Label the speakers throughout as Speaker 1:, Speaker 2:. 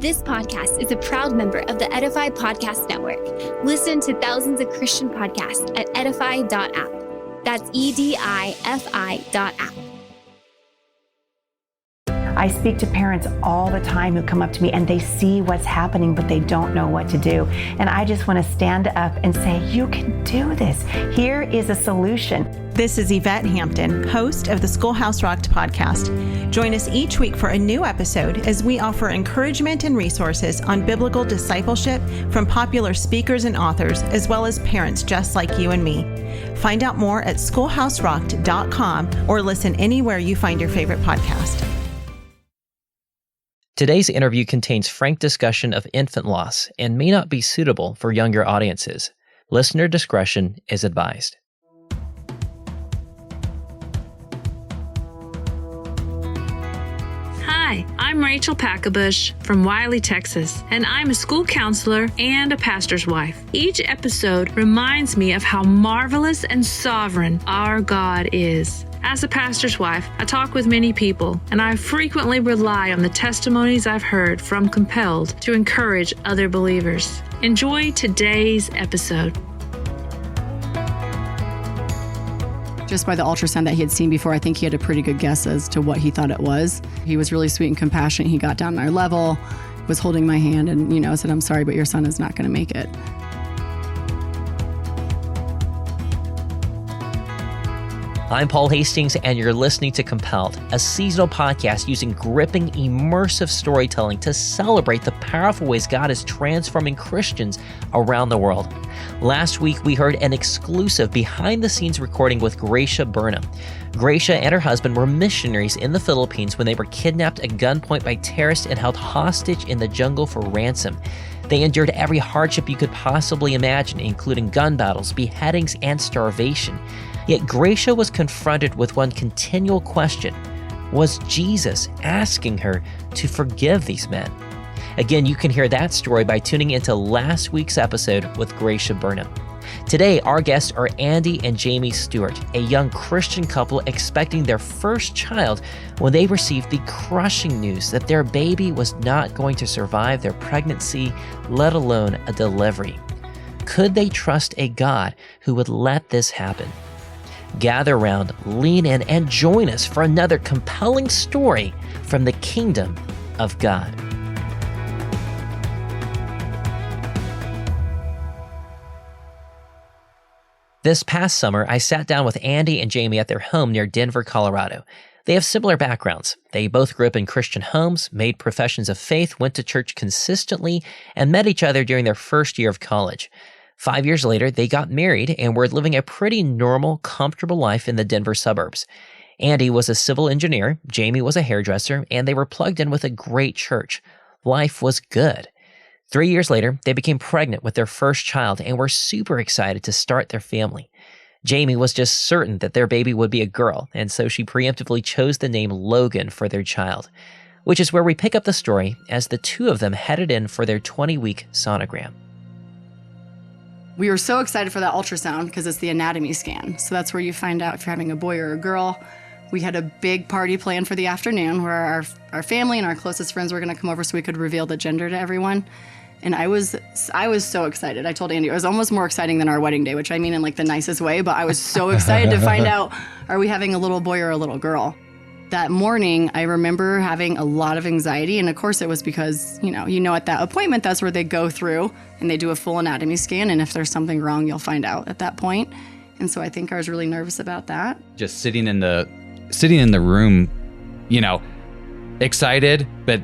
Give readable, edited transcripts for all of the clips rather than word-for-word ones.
Speaker 1: This podcast is a proud member of the Edify Podcast Network. Listen to thousands of Christian podcasts at edify.app. That's EDIFI.app.
Speaker 2: I speak to parents all the time who come up to me and they see what's happening, but they don't know what to do. And I just want to stand up and say, you can do this. Here is a solution.
Speaker 3: This is Yvette Hampton, host of the Schoolhouse Rocked podcast. Join us each week for a new episode as we offer encouragement and resources on biblical discipleship from popular speakers and authors, as well as parents just like you and me. Find out more at schoolhouserocked.com or listen anywhere you find your favorite podcast.
Speaker 4: Today's interview contains frank discussion of infant loss and may not be suitable for younger audiences. Listener discretion is advised.
Speaker 5: Hi, I'm Rachel Packabush from Wiley, Texas, and I'm a school counselor and a pastor's wife. Each episode reminds me of how marvelous and sovereign our God is. As a pastor's wife, I talk with many people, and I frequently rely on the testimonies I've heard from Compelled to encourage other believers. Enjoy today's episode.
Speaker 6: Just by the ultrasound that he had seen before, I think he had a pretty good guess as to what he thought it was. He was really sweet and compassionate. He got down on our level, was holding my hand, and said, "I'm sorry, but your son is not going to make it."
Speaker 4: I'm Paul Hastings, and you're listening to Compelled, a seasonal podcast using gripping, immersive storytelling to celebrate the powerful ways God is transforming Christians around the world. Last week, we heard an exclusive behind-the-scenes recording with Gracia Burnham. Gracia and her husband were missionaries in the Philippines when they were kidnapped at gunpoint by terrorists and held hostage in the jungle for ransom. They endured every hardship you could possibly imagine, including gun battles, beheadings, and starvation. Yet Gracia was confronted with one continual question. Was Jesus asking her to forgive these men? Again, you can hear that story by tuning into last week's episode with Gracia Burnham. Today, our guests are Andy and Jamie Stewart, a young Christian couple expecting their first child when they received the crushing news that their baby was not going to survive their pregnancy, let alone a delivery. Could they trust a God who would let this happen? Gather around, lean in, and join us for another compelling story from the kingdom of God. This past summer, I sat down with Andy and Jamie at their home near Denver, Colorado. They have similar backgrounds. They both grew up in Christian homes, made professions of faith, went to church consistently, and met each other during their first year of college. 5 years later, they got married and were living a pretty normal, comfortable life in the Denver suburbs. Andy was a civil engineer, Jamie was a hairdresser, and they were plugged in with a great church. Life was good. 3 years later, they became pregnant with their first child and were super excited to start their family. Jamie was just certain that their baby would be a girl, and so she preemptively chose the name Logan for their child, which is where we pick up the story as the two of them headed in for their 20-week sonogram.
Speaker 6: We were so excited for that ultrasound because it's the anatomy scan. So that's where you find out if you're having a boy or a girl. We had a big party planned for the afternoon where our family and our closest friends were going to come over so we could reveal the gender to everyone. And I was so excited. I told Andy it was almost more exciting than our wedding day, which I mean in like the nicest way, but I was so excited to find out, are we having a little boy or a little girl? That morning, I remember having a lot of anxiety, and of course it was because, at that appointment, that's where they go through and they do a full anatomy scan, and if there's something wrong, you'll find out at that point. And so I think I was really nervous about that.
Speaker 7: Just sitting in the room, excited, but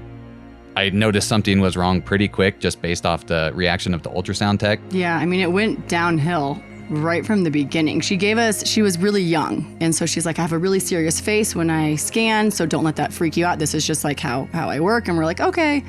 Speaker 7: I noticed something was wrong pretty quick just based off the reaction of the ultrasound tech.
Speaker 6: Yeah, it went downhill right from the beginning. She was really young. And so she's like, I have a really serious face when I scan, so don't let that freak you out. This is just like how I work. And we're like, okay.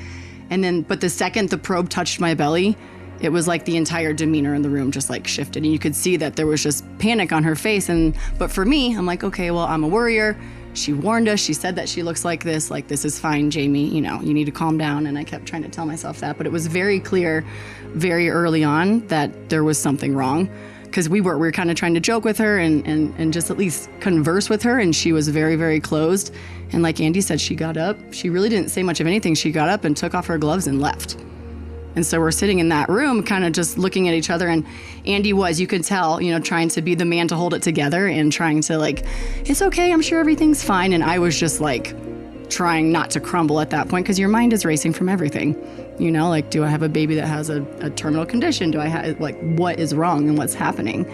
Speaker 6: And then, but the second the probe touched my belly, it was like the entire demeanor in the room just like shifted. And you could see that there was just panic on her face. But for me, I'm like, okay, well, I'm a worrier. She warned us. She said that she looks like this is fine, Jamie. You need to calm down. And I kept trying to tell myself that. But it was very clear very early on that there was something wrong. because we were kind of trying to joke with her and just at least converse with her, and she was very, very closed. And like Andy said, she got up. She really didn't say much of anything. She got up and took off her gloves and left. And so we're sitting in that room kind of just looking at each other, and Andy was, you could tell, trying to be the man to hold it together and trying to like, it's okay, I'm sure everything's fine. And I was just like trying not to crumble at that point, because your mind is racing from everything. Like, do I have a baby that has a terminal condition? Do I have, like, what is wrong and what's happening?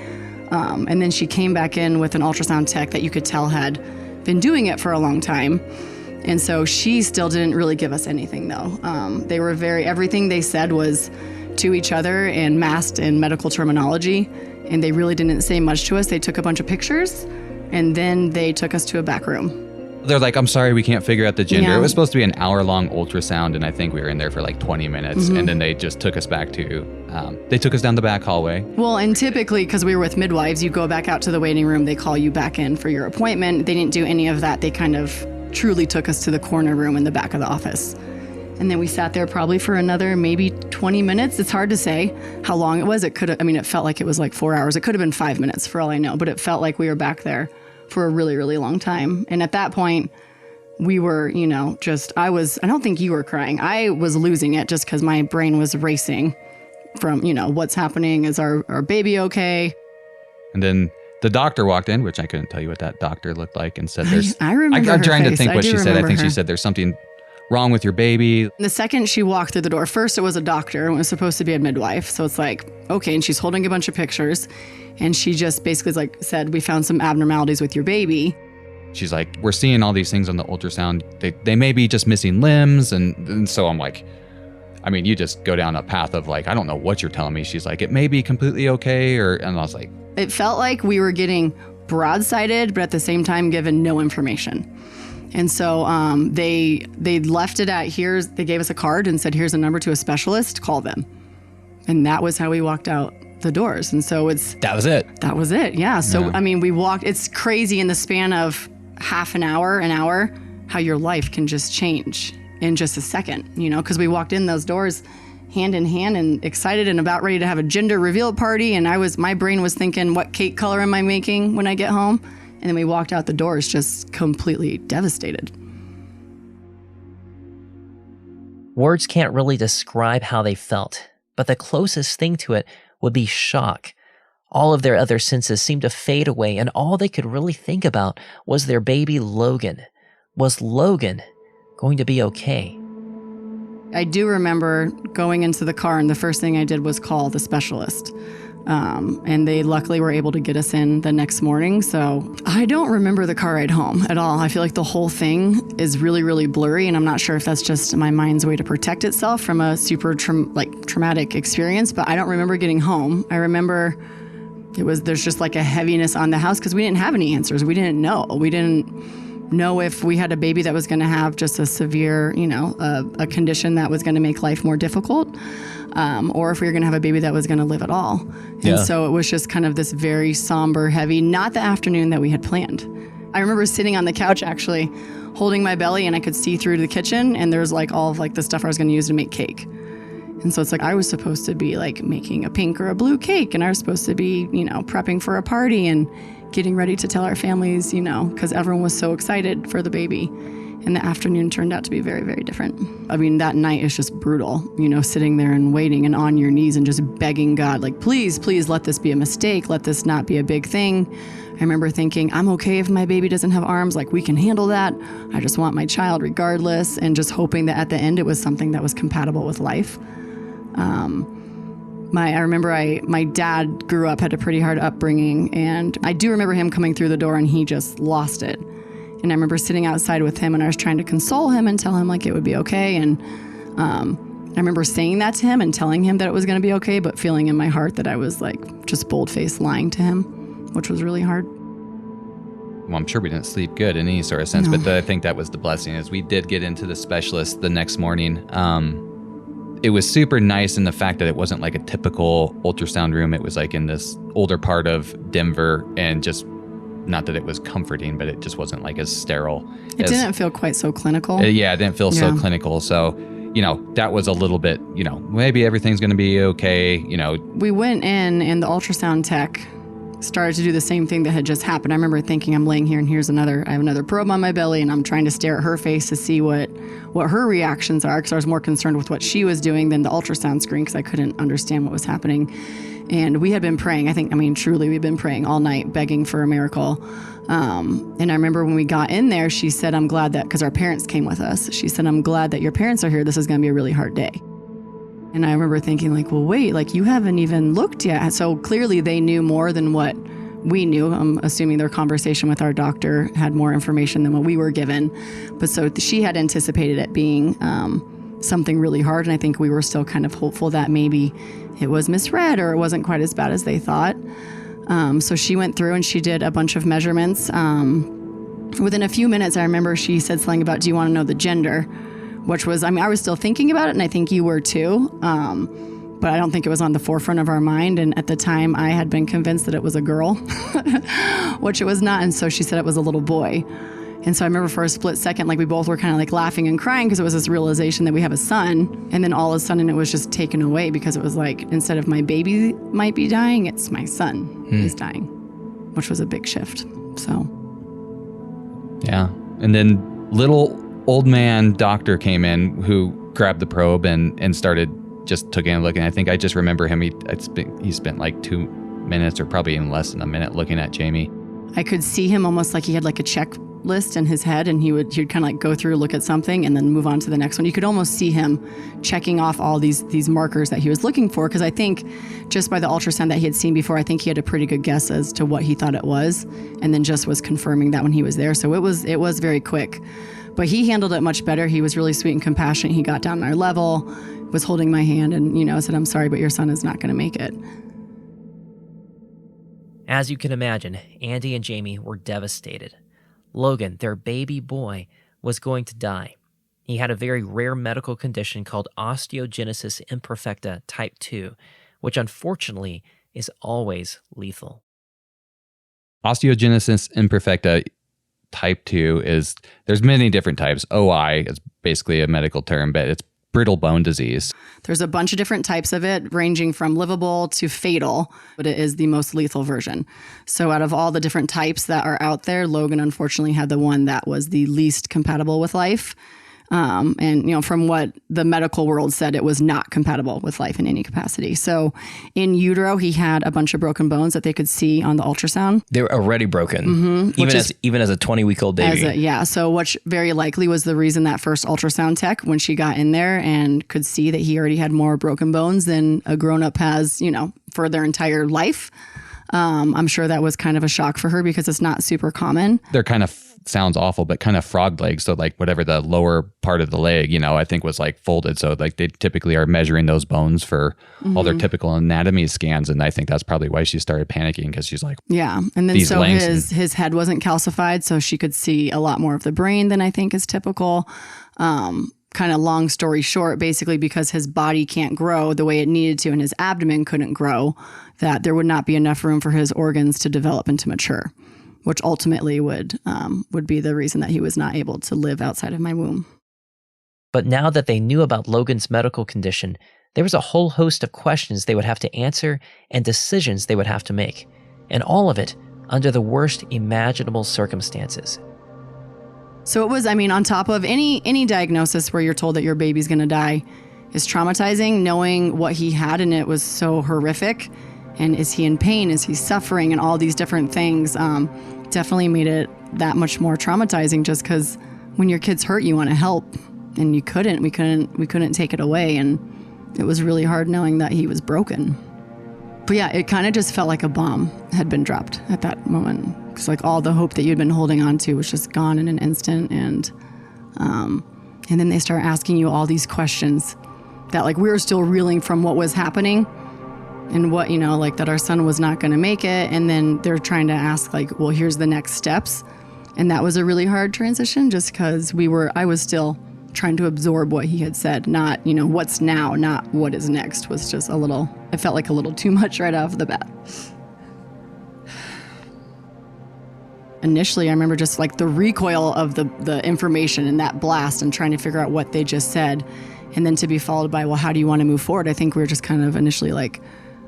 Speaker 6: And then she came back in with an ultrasound tech that you could tell had been doing it for a long time. And so she still didn't really give us anything, though. They were everything they said was to each other and masked in medical terminology. And they really didn't say much to us. They took a bunch of pictures, and then they took us to a back room.
Speaker 7: They're like, I'm sorry, we can't figure out the gender.
Speaker 6: Yeah.
Speaker 7: It was supposed to be an hour-long ultrasound, and I think we were in there for like 20 minutes. And then they just took us back to, they took us down the back hallway.
Speaker 6: Well, and typically, because we were with midwives, you go back out to the waiting room, they call you back in for your appointment. They didn't do any of that. They kind of truly took us to the corner room in the back of the office. And then we sat there probably for another maybe 20 minutes. It's hard to say how long it was. It felt like it was like 4 hours. It could have been 5 minutes for all I know, but it felt like we were back there for a really, really long time. And at that point, we were, I don't think you were crying. I was losing it just because my brain was racing from, what's happening? Is our baby okay?
Speaker 7: And then the doctor walked in, which I couldn't tell you what that doctor looked like, and said,
Speaker 6: I remember
Speaker 7: I'm
Speaker 6: her
Speaker 7: trying to
Speaker 6: face.
Speaker 7: think what she said. I think
Speaker 6: her.
Speaker 7: she said there's something wrong with your baby.
Speaker 6: The second she walked through the door, first it was a doctor, and it was supposed to be a midwife. So it's like, okay, and she's holding a bunch of pictures, and she just basically said, we found some abnormalities with your baby.
Speaker 7: She's like, we're seeing all these things on the ultrasound. They may be just missing limbs. And so I'm like, you just go down a path of like, I don't know what you're telling me. She's like, it may be completely okay. And I was like,
Speaker 6: it felt like we were getting broadsided, but at the same time given no information. And so they left it at they gave us a card and said, here's a number to a specialist, call them. And that was how we walked out the doors. And so
Speaker 7: that was it.
Speaker 6: That was it. Yeah. So,
Speaker 7: Yeah.
Speaker 6: We walked, it's crazy in the span of half an hour, how your life can just change in just a second, because we walked in those doors hand in hand and excited and about ready to have a gender reveal party. And my brain was thinking, what cake color am I making when I get home? And then we walked out the doors just completely devastated.
Speaker 4: Words can't really describe how they felt, but the closest thing to it would be shock. All of their other senses seemed to fade away, and all they could really think about was their baby Logan. Was Logan going to be okay?
Speaker 6: I do remember going into the car, and the first thing I did was call the specialist. And they luckily were able to get us in the next morning. So I don't remember the car ride home at all. I feel like the whole thing is really, really blurry, and I'm not sure if that's just my mind's way to protect itself from a super traumatic experience, but I don't remember getting home. I remember there's just like a heaviness on the house because we didn't have any answers. We didn't know. We didn't know if we had a baby that was going to have just a severe, a condition that was going to make life more difficult, or if we were going to have a baby that was going to live at all. And so it was just kind of this very somber, heavy, not the afternoon that we had planned. I remember sitting on the couch actually holding my belly, and I could see through the kitchen, and there's like all of like the stuff I was going to use to make cake. And so it's like I was supposed to be like making a pink or a blue cake, and I was supposed to be, prepping for a party and getting ready to tell our families, because everyone was so excited for the baby. And the afternoon turned out to be very, very different. That night is just brutal, sitting there and waiting and on your knees and just begging God, like, please, please let this be a mistake. Let this not be a big thing. I remember thinking, I'm okay if my baby doesn't have arms, like we can handle that. I just want my child regardless, and just hoping that at the end it was something that was compatible with life. I remember my dad grew up, had a pretty hard upbringing, and I do remember him coming through the door and he just lost it. And I remember sitting outside with him, and I was trying to console him and tell him like it would be okay. And I remember saying that to him and telling him that it was going to be okay, but feeling in my heart that I was like just bold-faced lying to him, which was really hard.
Speaker 7: Well, I'm sure we didn't sleep good in any sort of sense, but I think that was the blessing, is we did get into the specialist the next morning. It was super nice in the fact that it wasn't like a typical ultrasound room. It was like in this older part of Denver, and just, not that it was comforting, but it just wasn't like as sterile.
Speaker 6: It didn't feel quite so clinical.
Speaker 7: It didn't feel so clinical. So, that was a little bit, maybe everything's going to be okay. We
Speaker 6: went in, and the ultrasound tech started to do the same thing that had just happened. I remember thinking, I'm laying here and I have another probe on my belly, and I'm trying to stare at her face to see what her reactions are, because I was more concerned with what she was doing than the ultrasound screen, because I couldn't understand what was happening. And we had been praying. Truly, we've been praying all night, begging for a miracle. And I remember when we got in there, she said, I'm glad that, because our parents came with us, she said, I'm glad that your parents are here. This is going to be a really hard day. And I remember thinking, like, well, wait, like, you haven't even looked yet. So clearly they knew more than what we knew. I'm assuming their conversation with our doctor had more information than what we were given. But so she had anticipated it being something really hard. And I think we were still kind of hopeful that maybe it was misread or it wasn't quite as bad as they thought. So she went through and she did a bunch of measurements. Within a few minutes, I remember she said something about, do you want to know the gender? Which was, I was still thinking about it, and I think you were too. But I don't think it was on the forefront of our mind. And at the time, I had been convinced that it was a girl, which it was not. And so she said it was a little boy. And so I remember for a split second, like, we both were kind of like laughing and crying, because it was this realization that we have a son. And then all of a sudden it was just taken away, because it was like, instead of my baby might be dying, it's my son is dying, which was a big shift. So. Yeah.
Speaker 7: And then little old man doctor came in who grabbed the probe and took in a look. And I think I just remember him. He spent like 2 minutes, or probably even less than a minute, looking at Jamie.
Speaker 6: I could see him almost like he had like a checklist in his head, and he'd kind of like go through, look at something, and then move on to the next one. You could almost see him checking off all these markers that he was looking for, because I think just by the ultrasound that he had seen before, I think he had a pretty good guess as to what he thought it was, and then just was confirming that when he was there. So it was very quick. But he handled it much better. He was really sweet and compassionate. He got down on our level, was holding my hand, and, said, I'm sorry, but your son is not going to make it.
Speaker 4: As you can imagine, Andy and Jamie were devastated. Logan, their baby boy, was going to die. He had a very rare medical condition called osteogenesis imperfecta type 2, which unfortunately is always lethal.
Speaker 7: Osteogenesis imperfecta type 2 there's many different types. OI is basically a medical term, but it's brittle bone disease.
Speaker 6: There's a bunch of different types of it, ranging from livable to fatal, but it is the most lethal version. So out of all the different types that are out there, Logan unfortunately had the one that was the least compatible with life. And from what the medical world said, it was not compatible with life in any capacity. So in utero, he had a bunch of broken bones that they could see on the ultrasound.
Speaker 8: They were already broken, even as a 20-week-old baby.
Speaker 6: So which very likely was the reason that first ultrasound tech, when she got in there and could see that he already had more broken bones than a grown-up has, for their entire life. I'm sure that was kind of a shock for her, because it's not super common.
Speaker 7: They're kind of, sounds awful, but kind of frog legs. So like whatever the lower part of the leg, I think was like folded. So like they typically are measuring those bones for all their typical anatomy scans. And I think that's probably why she started panicking, because she's like,
Speaker 6: yeah. And then so his head wasn't calcified, so she could see a lot more of the brain than I think is typical. Kind of long story short, basically because his body can't grow the way it needed to and his abdomen couldn't grow, that there would not be enough room for his organs to develop and to mature, which ultimately would be the reason that he was not able to live outside of my womb.
Speaker 4: But now that they knew about Logan's medical condition, there was a whole host of questions they would have to answer and decisions they would have to make, and all of it under the worst imaginable circumstances.
Speaker 6: So it was, on top of any diagnosis where you're told that your baby's going to die is traumatizing, knowing what he had, and it was so horrific. And is he in pain? Is he suffering? And all these different things definitely made it that much more traumatizing, just because when your kid's hurt, you want to help, and we couldn't take it away. And it was really hard knowing that he was broken. But yeah, it kind of just felt like a bomb had been dropped at that moment. Because like all the hope that you'd been holding on to was just gone in an instant. And then they start asking you all these questions that like we were still reeling from what was happening and what, like that our son was not going to make it. And then they're trying to ask like, well, here's the next steps. And that was a really hard transition, just because I was still trying to absorb what he had said, not, what's now, not what is next, was just it felt like a little too much right off the bat. Initially, I remember just like the recoil of the information and that blast and trying to figure out what they just said. And then to be followed by, well, how do you want to move forward? I think we were just kind of initially like,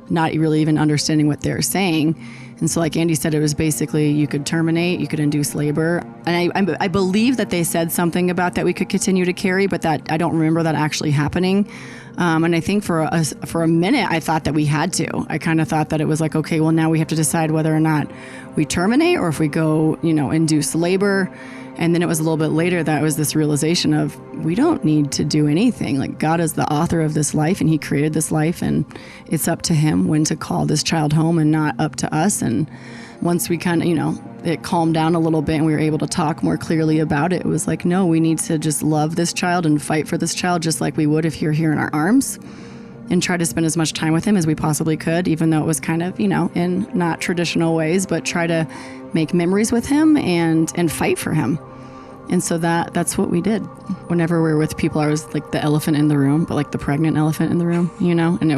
Speaker 6: not really even understanding what they're saying. And so like Andy said, it was basically you could terminate, you could induce labor. And I believe that they said something about that we could continue to carry, but that I don't remember that actually happening. And I think for a minute, I thought that we had to. I kind of thought that it was like, okay, well, now we have to decide whether or not we terminate or if we go, induce labor. And then it was a little bit later that was this realization of we don't need to do anything. Like God is the author of this life and he created this life and it's up to him when to call this child home and not up to us. And once we kind of, it calmed down a little bit and we were able to talk more clearly about it, it was like, no, we need to just love this child and fight for this child just like we would if you're here in our arms, and try to spend as much time with him as we possibly could, even though it was kind of, in not traditional ways, but try to make memories with him and fight for him. And so that's what we did. Whenever we were with people, I was like the elephant in the room, but like the pregnant elephant in the room, and I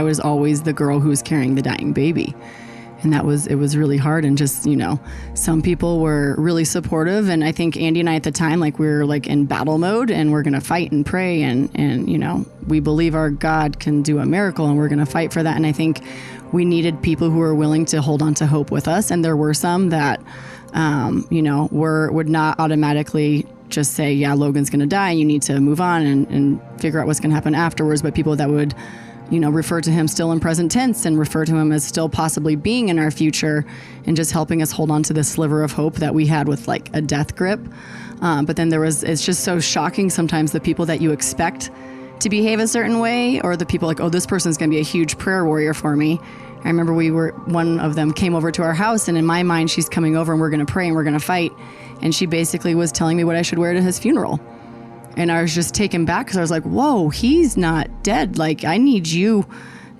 Speaker 6: was always the girl who was carrying the dying baby. And it was really hard. And just, some people were really supportive. And I think Andy and I at the time, like we were like in battle mode and we're going to fight and pray. And we believe our God can do a miracle and we're going to fight for that. And I think we needed people who were willing to hold on to hope with us. And there were some that, would not automatically just say, yeah, Logan's going to die and you need to move on and figure out what's going to happen afterwards. But people that would, refer to him still in present tense and refer to him as still possibly being in our future and just helping us hold on to this sliver of hope that we had with like a death grip. But then it's just so shocking sometimes the people that you expect to behave a certain way, or the people like, oh, this person's going to be a huge prayer warrior for me. I remember one of them came over to our house, and in my mind, she's coming over and we're going to pray and we're going to fight. And she basically was telling me what I should wear to his funeral. And I was just taken back because I was like, whoa, he's not dead. Like, I need you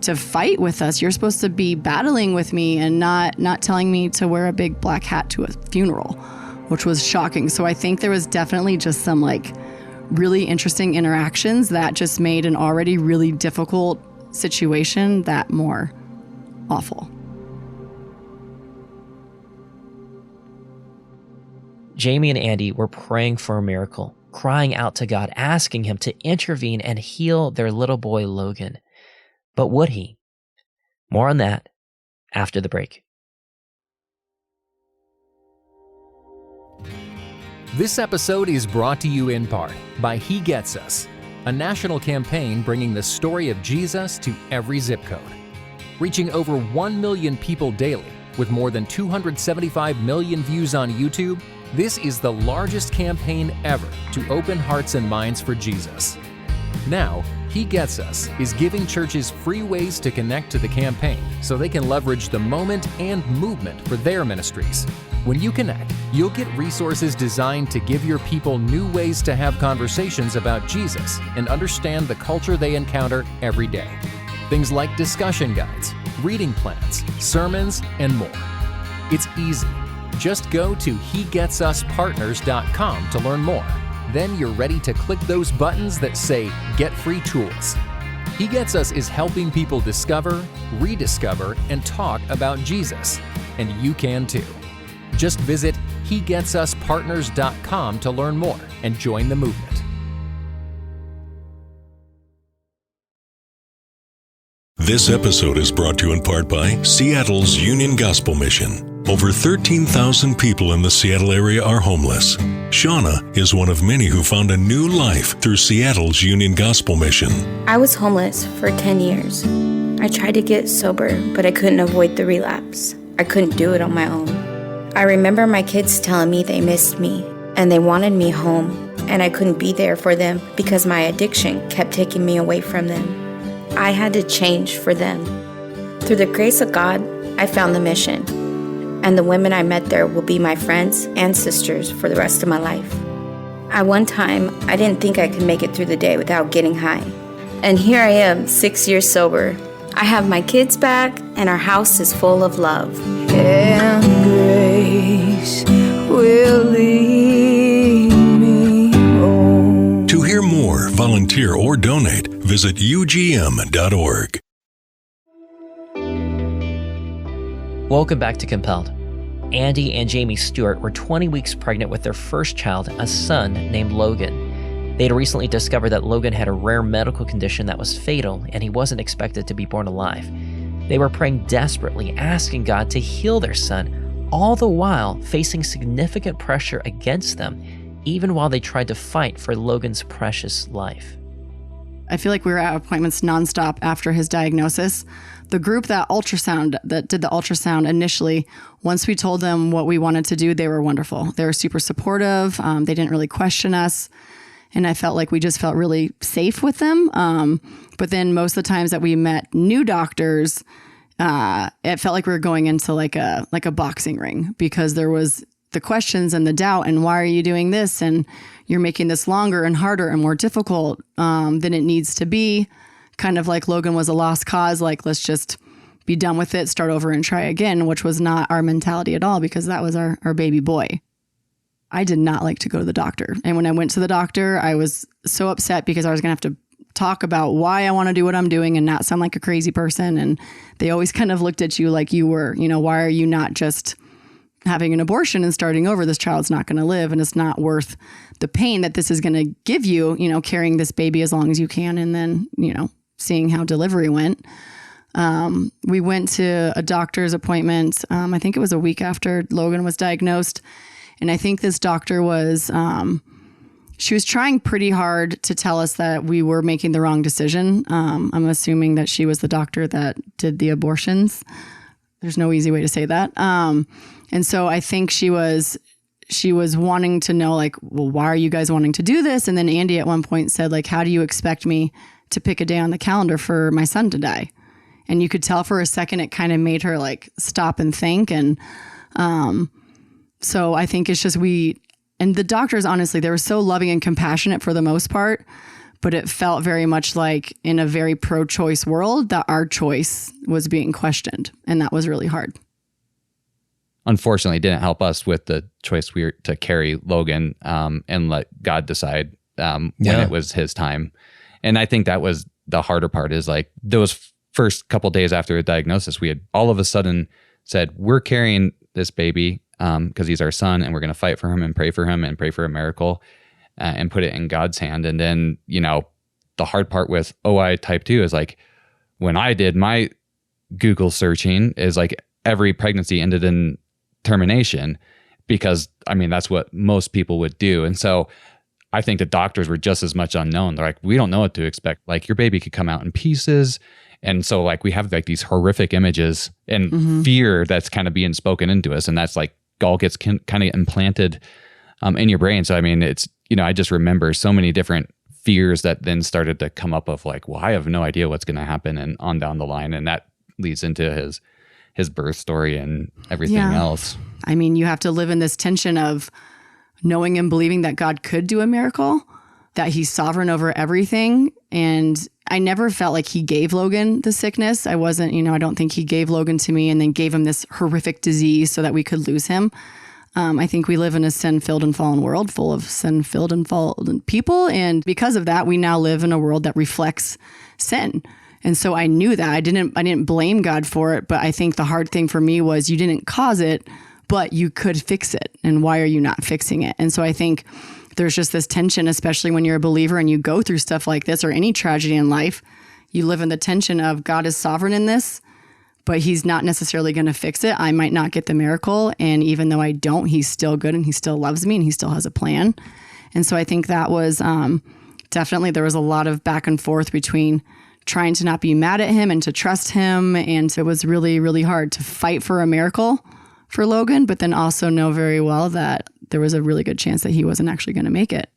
Speaker 6: to fight with us. You're supposed to be battling with me and not telling me to wear a big black hat to a funeral, which was shocking. So I think there was definitely just some like really interesting interactions that just made an already really difficult situation that more awful.
Speaker 4: Jamie and Andy were praying for a miracle, crying out to God, asking him to intervene and heal their little boy, Logan. But would he? More on that after the break.
Speaker 9: This episode is brought to you in part by He Gets Us, a national campaign bringing the story of Jesus to every zip code. Reaching over 1 million people daily, with more than 275 million views on YouTube, this is the largest campaign ever to open hearts and minds for Jesus. Now, He Gets Us is giving churches free ways to connect to the campaign so they can leverage the moment and movement for their ministries. When you connect, you'll get resources designed to give your people new ways to have conversations about Jesus and understand the culture they encounter every day. Things like discussion guides, reading plans, sermons, and more. It's easy. Just go to HeGetsUsPartners.com to learn more. Then you're ready to click those buttons that say Get Free Tools. He Gets Us is helping people discover, rediscover, and talk about Jesus. And you can too. Just visit HeGetsUsPartners.com to learn more and join the movement.
Speaker 10: This episode is brought to you in part by Seattle's Union Gospel Mission. Over 13,000 people in the Seattle area are homeless. Shauna is one of many who found a new life through Seattle's Union Gospel Mission.
Speaker 11: I was homeless for 10 years. I tried to get sober, but I couldn't avoid the relapse. I couldn't do it on my own. I remember my kids telling me they missed me and they wanted me home, and I couldn't be there for them because my addiction kept taking me away from them. I had to change for them. Through the grace of God, I found the mission, and the women I met there will be my friends and sisters for the rest of my life. At one time, I didn't think I could make it through the day without getting high. And here I am, 6 years sober. I have my kids back, and our house is full of love. And grace will lead me home.
Speaker 10: To hear more, volunteer, or donate, visit ugm.org.
Speaker 4: Welcome back to Compelled. Andy and Jamie Stewart were 20 weeks pregnant with their first child, a son named Logan. They had recently discovered that Logan had a rare medical condition that was fatal, and he wasn't expected to be born alive. They were praying desperately, asking God to heal their son, all the while facing significant pressure against them, even while they tried to fight for Logan's precious life.
Speaker 6: I feel like we were at appointments nonstop after his diagnosis. The group that did the ultrasound initially, once we told them what we wanted to do, they were wonderful. They were super supportive. They didn't really question us. And I felt like we just felt really safe with them. But then most of the times that we met new doctors, it felt like we were going into like a boxing ring, because there was the questions and the doubt, and why are you doing this? And you're making this longer and harder and more difficult than it needs to be. Kind of like Logan was a lost cause, like, let's just be done with it, start over and try again, which was not our mentality at all, because that was our baby boy. I did not like to go to the doctor. And when I went to the doctor, I was so upset because I was going to have to talk about why I want to do what I'm doing and not sound like a crazy person. And they always kind of looked at you like you were, why are you not just having an abortion and starting over? This child's not going to live, and it's not worth the pain that this is going to give you, carrying this baby as long as you can. And then, seeing how delivery went. We went to a doctor's appointment. I think it was a week after Logan was diagnosed. And I think this doctor was, she was trying pretty hard to tell us that we were making the wrong decision. I'm assuming that she was the doctor that did the abortions. There's no easy way to say that. And so I think she was wanting to know, like, well, why are you guys wanting to do this? And then Andy at one point said, like, how do you expect me to pick a day on the calendar for my son to die? And you could tell for a second, it kind of made her like stop and think. And so I think it's just and the doctors, honestly, they were so loving and compassionate for the most part, but it felt very much like in a very pro-choice world that our choice was being questioned. And that was really hard.
Speaker 7: Unfortunately, it didn't help us with the choice to carry Logan and let God decide when it was his time. And I think that was the harder part, is like those first couple days after the diagnosis, we had all of a sudden said, we're carrying this baby because he's our son, and we're going to fight for him and pray for a miracle and put it in God's hand. And then, the hard part with OI type 2 is like, when I did my Google searching, is like every pregnancy ended in termination, because that's what most people would do. And so I think the doctors were just as much unknown. They're like, we don't know what to expect. Like, your baby could come out in pieces. And so like we have like these horrific images and fear that's kind of being spoken into us. And that's like all gets kind of implanted in your brain. So, it's, I just remember so many different fears that then started to come up of like, well, I have no idea what's going to happen and on down the line. And that leads into his birth story and everything else.
Speaker 6: You have to live in this tension of knowing and believing that God could do a miracle, that he's sovereign over everything. And I never felt like he gave Logan the sickness. I wasn't, I don't think he gave Logan to me and then gave him this horrific disease so that we could lose him. I think we live in a sin-filled and fallen world full of sin-filled and fallen people. And because of that, we now live in a world that reflects sin. And so I knew that. I didn't blame God for it, but I think the hard thing for me was you didn't cause it, but you could fix it. And why are you not fixing it? And so I think there's just this tension, especially when you're a believer and you go through stuff like this or any tragedy in life, you live in the tension of God is sovereign in this, but he's not necessarily going to fix it. I might not get the miracle. And even though I don't, he's still good and he still loves me and he still has a plan. And so I think that was definitely, there was a lot of back and forth between trying to not be mad at him and to trust him. And it was really, really hard to fight for a miracle for Logan, but then also know very well that there was a really good chance that he wasn't actually going to make it.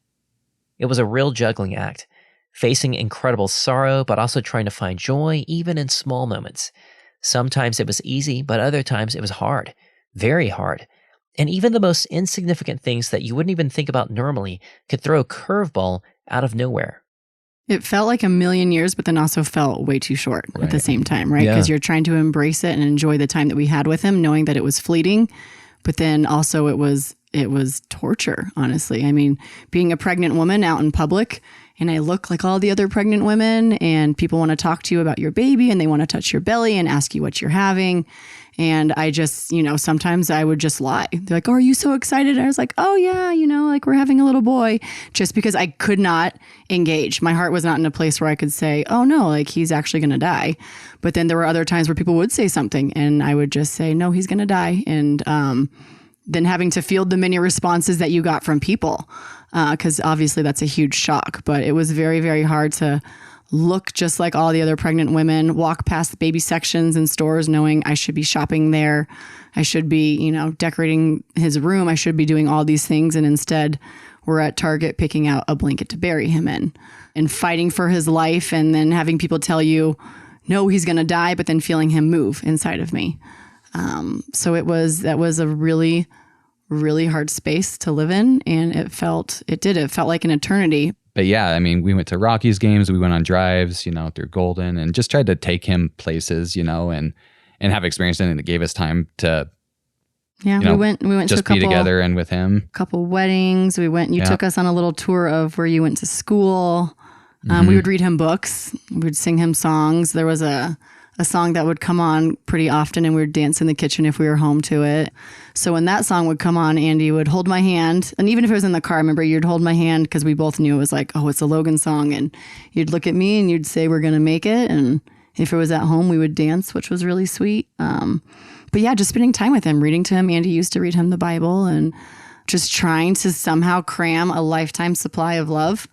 Speaker 4: It was a real juggling act, facing incredible sorrow, but also trying to find joy, even in small moments. Sometimes it was easy, but other times it was hard, very hard. And even the most insignificant things that you wouldn't even think about normally could throw a curveball out of nowhere.
Speaker 6: It felt like a million years, but then also felt way too short at the same time, right? Because you're trying to embrace it and enjoy the time that we had with him, knowing that it was fleeting. But then also it was torture, honestly. Being a pregnant woman out in public, and I look like all the other pregnant women, and people want to talk to you about your baby and they want to touch your belly and ask you what you're having. And I just, sometimes I would just lie. They're like, oh, are you so excited? And I was like, oh yeah, like we're having a little boy, just because I could not engage. My heart was not in a place where I could say, oh no, like he's actually going to die. But then there were other times where people would say something and I would just say, no, he's going to die. And then having to field the many responses that you got from people, because obviously that's a huge shock. But it was very, very hard to look just like all the other pregnant women, walk past the baby sections in stores knowing I should be shopping there. I should be, decorating his room. I should be doing all these things. And instead we're at Target picking out a blanket to bury him in and fighting for his life. And then having people tell you, no, he's going to die, but then feeling him move inside of me. So that was a really, really hard space to live in. And it felt like an eternity.
Speaker 7: But yeah, I mean, we went to Rockies games, we went on drives, through Golden, and just tried to take him places, and have experience in it. That gave us time to,
Speaker 6: we went
Speaker 7: just
Speaker 6: to a couple,
Speaker 7: be together and with him.
Speaker 6: Couple weddings. You took us on a little tour of where you went to school. We would read him books. We would sing him songs. There was a song that would come on pretty often and we would dance in the kitchen if we were home to it. So when that song would come on, Andy would hold my hand. And even if it was in the car, I remember you'd hold my hand because we both knew it was like, oh, it's a Logan song. And you'd look at me and you'd say, we're going to make it. And if it was at home, we would dance, which was really sweet. But yeah, just spending time with him, reading to him. Andy used to read him the Bible and just trying to somehow cram a lifetime supply of love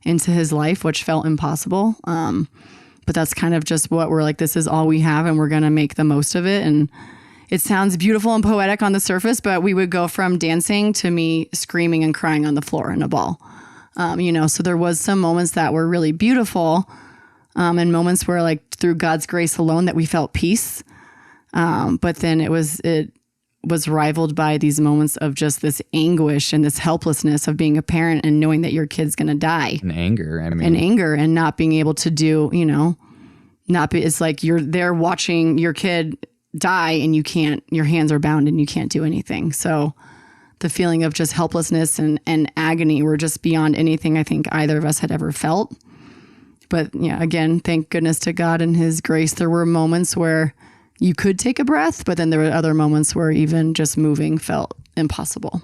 Speaker 6: into his life, which felt impossible. But that's kind of just what we're like, this is all we have and we're going to make the most of it. And it sounds beautiful and poetic on the surface, but we would go from dancing to me screaming and crying on the floor in a ball. So there was some moments that were really beautiful and moments where like through God's grace alone that we felt peace. But then it was rivaled by these moments of just this anguish and this helplessness of being a parent and knowing that your kid's going to die.
Speaker 7: And anger.
Speaker 6: And not being able to do, it's like you're there watching your kid die and your hands are bound and you can't do anything. So the feeling of just helplessness and agony were just beyond anything I think either of us had ever felt. But yeah, again, thank goodness to God and his grace. There were moments where you could take a breath, but then there were other moments where even just moving felt impossible.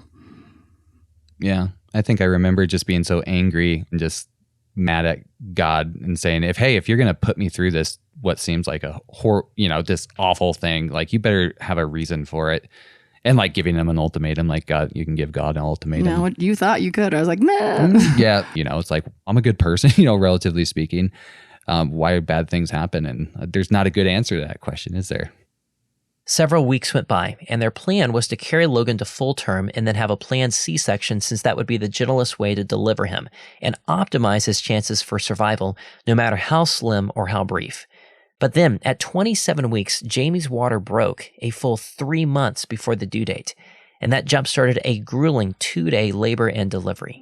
Speaker 7: Yeah. I think I remember just being so angry and just mad at God and saying, if you're going to put me through this, what seems like this awful thing, like you better have a reason for it. And like giving him an ultimatum, like God, you can give God an ultimatum.
Speaker 6: No, you thought you could. I was like, man.
Speaker 7: Yeah. It's like, I'm a good person, relatively speaking. Why bad things happen? And there's not a good answer to that question, is there?
Speaker 4: Several weeks went by, and their plan was to carry Logan to full term and then have a planned C-section, since that would be the gentlest way to deliver him and optimize his chances for survival, no matter how slim or how brief. But then, at 27 weeks, Jamie's water broke a full 3 months before the due date, and that jump-started a grueling 2-day labor and delivery.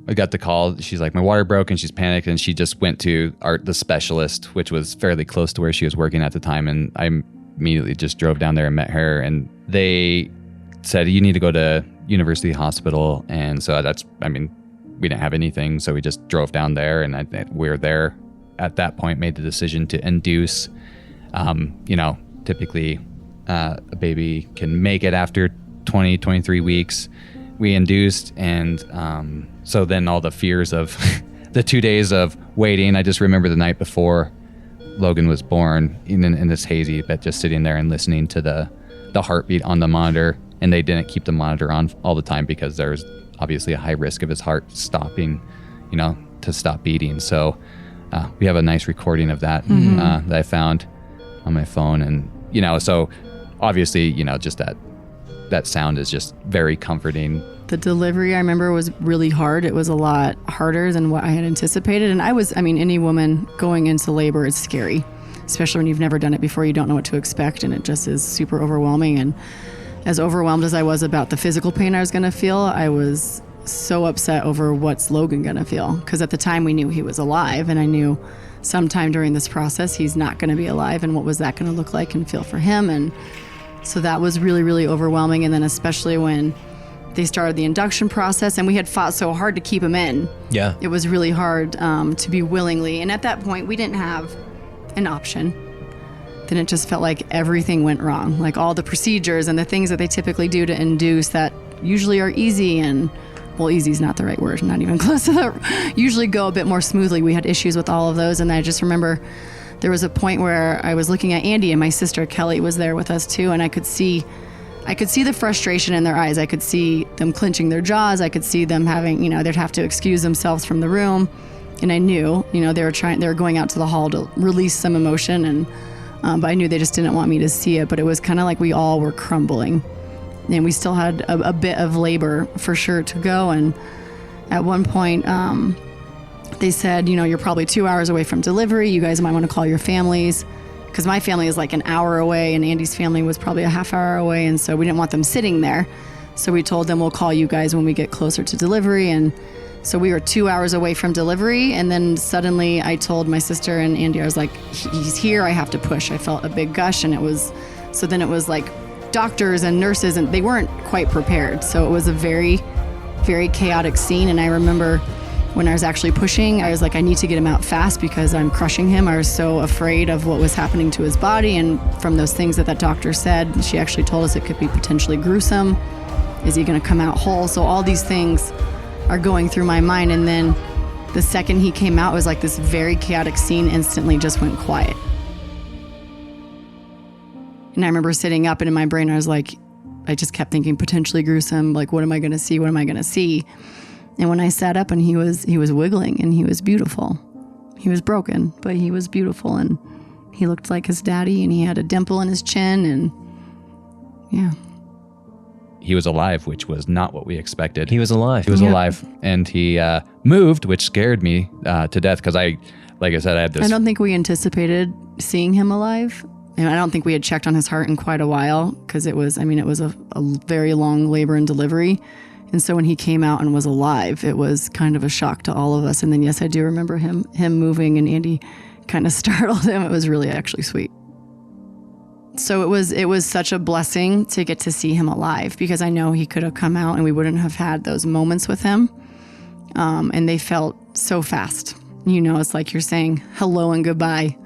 Speaker 7: I got the call. She's like, my water broke, and she's panicked, and she just went to the specialist, which was fairly close to where she was working at the time. And I immediately just drove down there and met her, and they said, you need to go to University Hospital. And so we didn't have anything. So we just drove down there, and we were there at that point, made the decision to induce. Typically a baby can make it after 20, 23 weeks. We induced, and so then all the fears of the 2 days of waiting. I just remember the night before Logan was born in this hazy, but just sitting there and listening to the heartbeat on the monitor. And they didn't keep the monitor on all the time because there's obviously a high risk of his heart stopping, to stop beating. So we have a nice recording of that that I found on my phone. And, so obviously, just that sound is just very comforting.
Speaker 6: The delivery, I remember, was really hard. It was a lot harder than what I had anticipated. And any woman going into labor is scary, especially when you've never done it before. You don't know what to expect, and it just is super overwhelming. And as overwhelmed as I was about the physical pain I was going to feel, I was so upset over what's Logan going to feel. Because at the time we knew he was alive, and I knew sometime during this process he's not going to be alive, and what was that going to look like and feel for him. And so that was really, really overwhelming. And then especially when they started the induction process, and we had fought so hard to keep him in.
Speaker 4: Yeah.
Speaker 6: It was really hard to be willingly. And at that point, we didn't have an option. then it just felt like everything went wrong. Like all the procedures and the things that they typically do to induce that usually are easy and, well, easy is not the right word, not even close to that, usually go a bit more smoothly. We had issues with all of those. And I just remember there was a point where I was looking at Andy and my sister Kelly was there with us too. And I could see the frustration in their eyes. I could see them clenching their jaws. I could see them having, they'd have to excuse themselves from the room. And I knew, they were going out to the hall to release some emotion. And, but I knew they just didn't want me to see it. But it was kind of like we all were crumbling. And we still had a bit of labor for sure to go. And at one point, they said, you're probably 2 hours away from delivery. You guys might want to call your families. Because my family is like an hour away and Andy's family was probably a half hour away. And so we didn't want them sitting there. So we told them we'll call you guys when we get closer to delivery. And so we were 2 hours away from delivery. And then suddenly I told my sister and Andy, I was like, he's here. I have to push. I felt a big gush. And then it was like doctors and nurses and they weren't quite prepared. So it was a very, very chaotic scene. And I remember when I was actually pushing, I was like, I need to get him out fast because I'm crushing him. I was so afraid of what was happening to his body. And from those things that doctor said, she actually told us it could be potentially gruesome. Is he going to come out whole? So all these things are going through my mind. And then the second he came out, it was like this very chaotic scene instantly just went quiet. And I remember sitting up and in my brain, I was like, I just kept thinking potentially gruesome. Like, what am I going to see? What am I going to see? And when I sat up and he was wiggling and he was beautiful. He was broken, but he was beautiful and he looked like his daddy and he had a dimple in his chin and yeah.
Speaker 7: He was alive, which was not what we expected.
Speaker 8: He was alive.
Speaker 7: He was alive. And he moved, which scared me to death because like I said, I had this.
Speaker 6: I don't think we anticipated seeing him alive. And I don't think we had checked on his heart in quite a while because it was a very long labor and delivery. And so when he came out and was alive, it was kind of a shock to all of us. And then, yes, I do remember him moving and Andy kind of startled him. It was really actually sweet. So it was such a blessing to get to see him alive because I know he could have come out and we wouldn't have had those moments with him. And they felt so fast. It's like you're saying hello and goodbye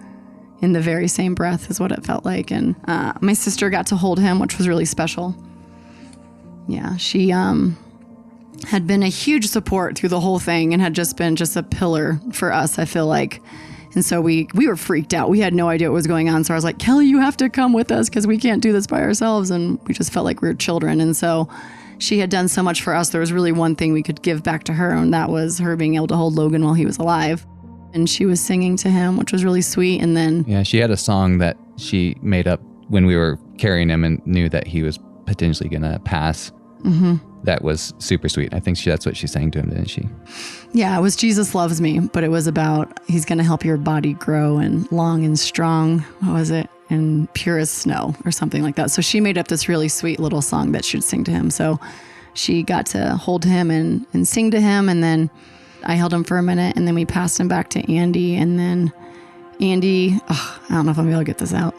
Speaker 6: in the very same breath is what it felt like. And my sister got to hold him, which was really special. Yeah, she had been a huge support through the whole thing and had just been a pillar for us, I feel like. And so we were freaked out. We had no idea what was going on. So I was like, Kelly, you have to come with us because we can't do this by ourselves. And we just felt like we were children. And so she had done so much for us. There was really one thing we could give back to her, and that was her being able to hold Logan while he was alive. And she was singing to him, which was really sweet. And then...
Speaker 7: Yeah, she had a song that she made up when we were carrying him and knew that he was potentially going to pass. Mm-hmm. That was super sweet. I think that's what she sang to him, didn't she?
Speaker 6: Yeah, it was Jesus Loves Me, but it was about he's going to help your body grow and long and strong. What was it? And pure as snow or something like that. So she made up this really sweet little song that she'd sing to him. So she got to hold him and sing to him. And then I held him for a minute and then we passed him back to Andy. And then Andy, I don't know if I'm going to be able to get this out.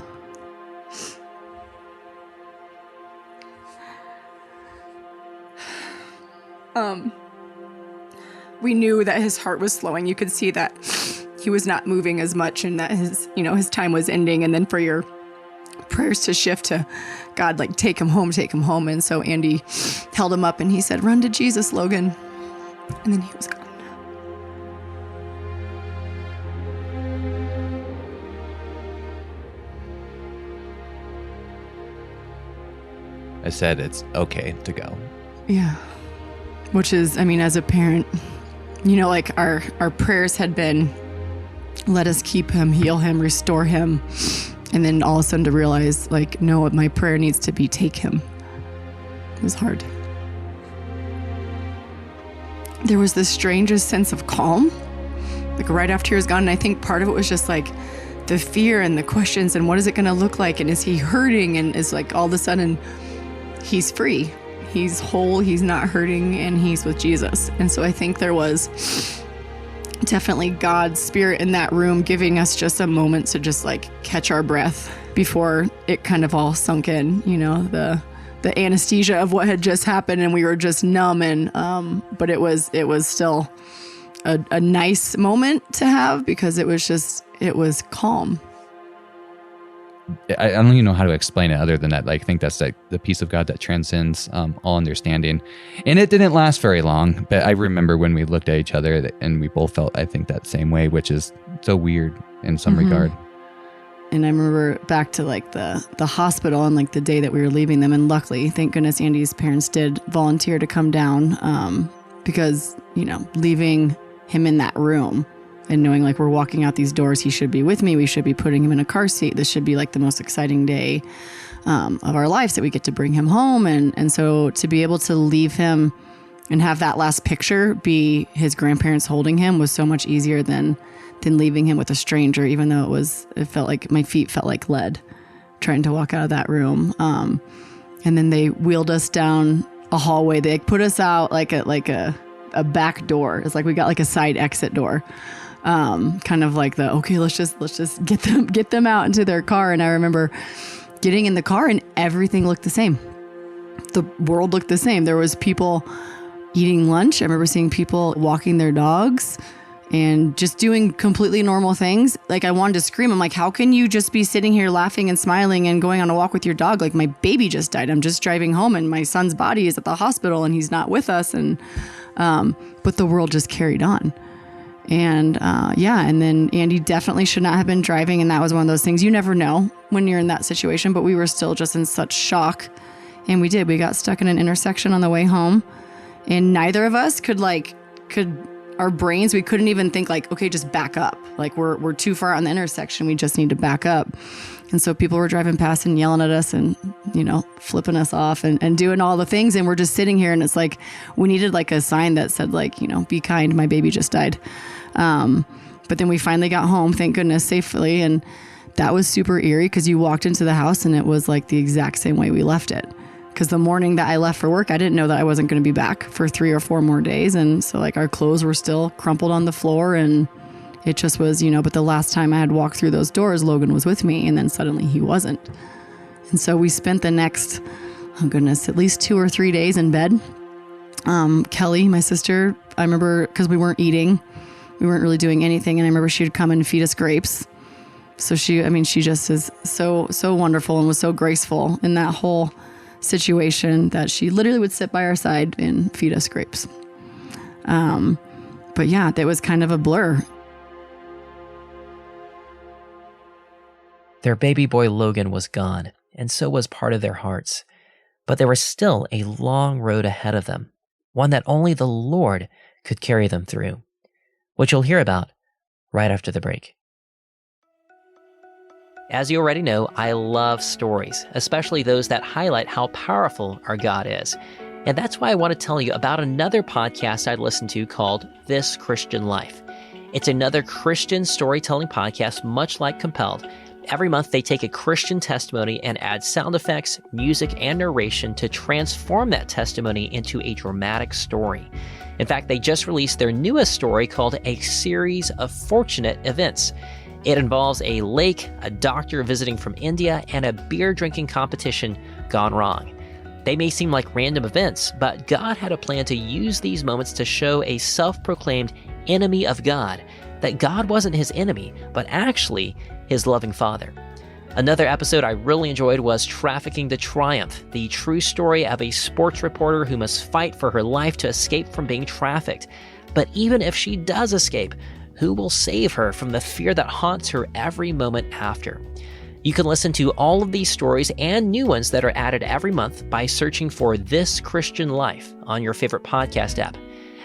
Speaker 6: We knew that his heart was slowing. You could see that he was not moving as much and that his time was ending. And then for your prayers to shift to God, like, take him home. And so Andy held him up and he said, "Run to Jesus, Logan." And then he was gone.
Speaker 7: I said, it's okay to go.
Speaker 6: Yeah. Which is, as a parent, like our prayers had been, let us keep him, heal him, restore him. And then all of a sudden to realize, like, no, my prayer needs to be take him. It was hard. There was the strangest sense of calm, like right after he was gone. And I think part of it was just like the fear and the questions and what is it going to look like? And is he hurting? And is like all of a sudden he's free. He's whole, he's not hurting, and he's with Jesus. And so I think there was definitely God's spirit in that room giving us just a moment to just like catch our breath before it kind of all sunk in, the anesthesia of what had just happened, and we were just numb. And but it was still a nice moment to have because it was calm.
Speaker 7: I don't even know how to explain it other than that. Like, I think that's like the peace of God that transcends all understanding. And it didn't last very long, but I remember when we looked at each other and we both felt, I think, that same way, which is so weird in some regard.
Speaker 6: And I remember back to like the hospital and like the day that we were leaving them. And luckily, thank goodness, Andy's parents did volunteer to come down because, you know, leaving him in that room and knowing like we're walking out these doors, he should be with me. We should be putting him in a car seat. This should be like the most exciting day of our lives that we get to bring him home. And so to be able to leave him and have that last picture be his grandparents holding him was so much easier than leaving him with a stranger, even though it felt like my feet felt like lead trying to walk out of that room. And then they wheeled us down a hallway. They put us out like a back door. It's like we got like a side exit door. Kind of like let's just get them out into their car. And I remember getting in the car and everything looked the same. The world looked the same. There was people eating lunch. I remember seeing people walking their dogs and just doing completely normal things. Like, I wanted to scream. I'm like, how can you just be sitting here laughing and smiling and going on a walk with your dog? Like, my baby just died. I'm just driving home and my son's body is at the hospital and he's not with us. And, but the world just carried on. And, and then Andy definitely should not have been driving. And that was one of those things you never know when you're in that situation, but we were still just in such shock. And we got stuck in an intersection on the way home and neither of us our brains, we couldn't even think like, okay, just back up. Like we're too far on the intersection. We just need to back up. And so people were driving past and yelling at us and, you know, flipping us off and doing all the things. And we're just sitting here and it's like, we needed like a sign that said like, you know, be kind, my baby just died. But then we finally got home, thank goodness, safely. And that was super eerie because you walked into the house and it was like the exact same way we left it. Because the morning that I left for work, I didn't know that I wasn't going to be back for 3 or 4 more days. And so like our clothes were still crumpled on the floor and it just was, you know, but the last time I had walked through those doors, Logan was with me and then suddenly he wasn't. And so we spent the next, at least 2 or 3 days in bed. Kelly, my sister, I remember because we weren't eating, we weren't really doing anything. And I remember she would come and feed us grapes. So she just is so wonderful and was so graceful in that whole situation that she literally would sit by our side and feed us grapes. But yeah, that was kind of a blur.
Speaker 4: Their baby boy Logan was gone, and so was part of their hearts. But there was still a long road ahead of them, one that only the Lord could carry them through, which you'll hear about right after the break. As you already know, I love stories, especially those that highlight how powerful our God is. And that's why I want to tell you about another podcast I listened to called This Christian Life. It's another Christian storytelling podcast, much like Compelled. Every month, they take a Christian testimony and add sound effects, music, and narration to transform that testimony into a dramatic story. In fact, they just released their newest story called A Series of Fortunate Events. It involves a lake, a doctor visiting from India, and a beer drinking competition gone wrong. They may seem like random events, but God had a plan to use these moments to show a self-proclaimed enemy of God that God wasn't his enemy, but actually his loving Father. Another episode I really enjoyed was Trafficking to Triumph, the true story of a sports reporter who must fight for her life to escape from being trafficked. But even if she does escape, who will save her from the fear that haunts her every moment after? You can listen to all of these stories and new ones that are added every month by searching for This Christian Life on your favorite podcast app.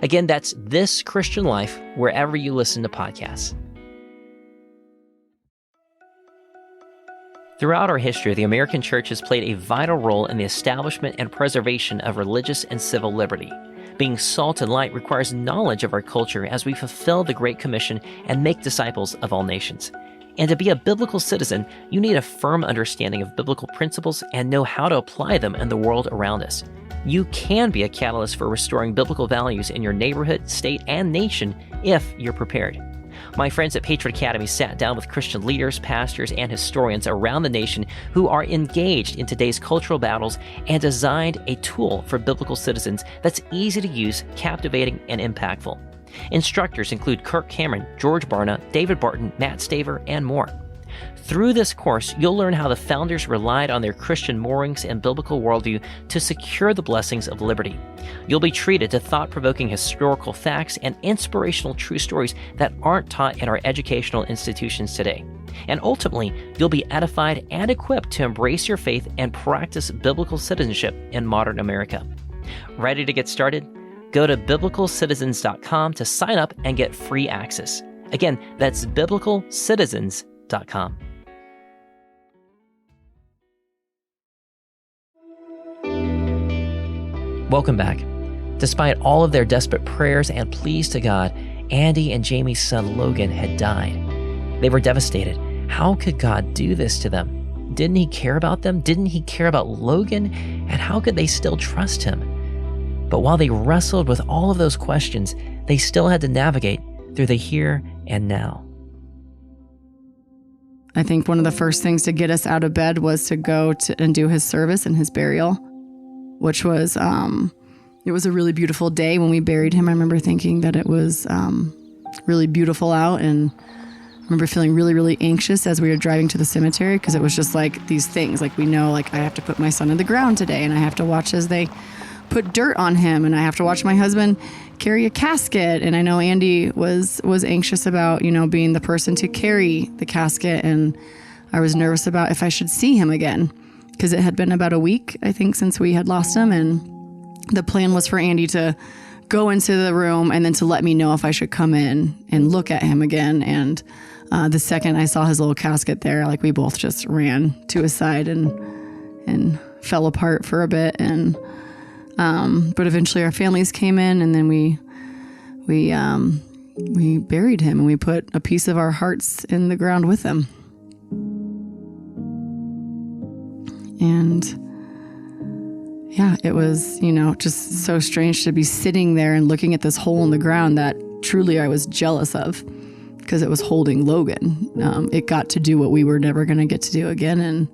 Speaker 4: Again, that's This Christian Life wherever you listen to podcasts. Throughout our history, the American church has played a vital role in the establishment and preservation of religious and civil liberty. Being salt and light requires knowledge of our culture as we fulfill the Great Commission and make disciples of all nations. And to be a biblical citizen, you need a firm understanding of biblical principles and know how to apply them in the world around us. You can be a catalyst for restoring biblical values in your neighborhood, state, and nation if you're prepared. My friends at Patriot Academy sat down with Christian leaders, pastors, and historians around the nation who are engaged in today's cultural battles and designed a tool for biblical citizens that's easy to use, captivating, and impactful. Instructors include Kirk Cameron, George Barna, David Barton, Matt Staver, and more. Through this course, you'll learn how the founders relied on their Christian moorings and biblical worldview to secure the blessings of liberty. You'll be treated to thought-provoking historical facts and inspirational true stories that aren't taught in our educational institutions today. And ultimately, you'll be edified and equipped to embrace your faith and practice biblical citizenship in modern America. Ready to get started? Go to biblicalcitizens.com to sign up and get free access. Again, that's biblicalcitizens.com. Welcome back. Despite all of their desperate prayers and pleas to God, Andy and Jamie's son Logan had died. They were devastated. How could God do this to them? Didn't he care about them? Didn't he care about Logan? And how could they still trust him? But while they wrestled with all of those questions, they still had to navigate through the here and now.
Speaker 6: I think one of the first things to get us out of bed was to go and do his service and his burial, which was, it was a really beautiful day when we buried him. I remember thinking that it was really beautiful out, and I remember feeling really, really anxious as we were driving to the cemetery, because it was just like these things, like we know, like I have to put my son in the ground today, and I have to watch as they put dirt on him, and I have to watch my husband carry a casket. And I know Andy was anxious about, being the person to carry the casket, and I was nervous about if I should see him again, because it had been about a week, I think, since we had lost him, and the plan was for Andy to go into the room and then to let me know if I should come in and look at him again. And the second I saw his little casket there, like we both just ran to his side and fell apart for a bit. And but eventually our families came in, and then we buried him, and we put a piece of our hearts in the ground with him. And yeah, it was, just so strange to be sitting there and looking at this hole in the ground that truly I was jealous of, because it was holding Logan. It got to do what we were never going to get to do again.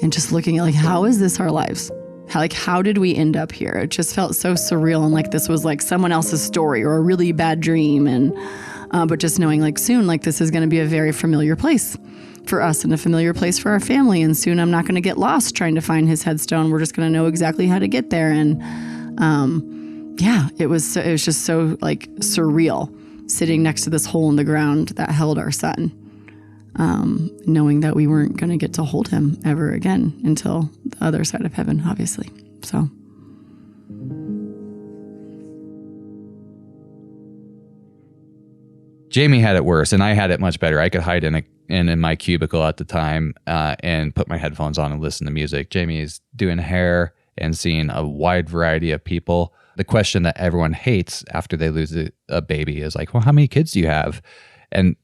Speaker 6: And just looking at, like, how is this our lives? How did we end up here? It just felt so surreal, and like this was like someone else's story or a really bad dream. And but just knowing, like, soon, like, this is going to be a very familiar place for us and a familiar place for our family. And soon I'm not going to get lost trying to find his headstone. We're just going to know exactly how to get there. And it was just so, like, surreal sitting next to this hole in the ground that held our son, knowing that we weren't going to get to hold him ever again until the other side of heaven, obviously. So.
Speaker 7: Jamie had it worse, and I had it much better. I could hide in my cubicle at the time and put my headphones on and listen to music. Jamie's doing hair and seeing a wide variety of people. The question that everyone hates after they lose a baby is like, well, how many kids do you have? And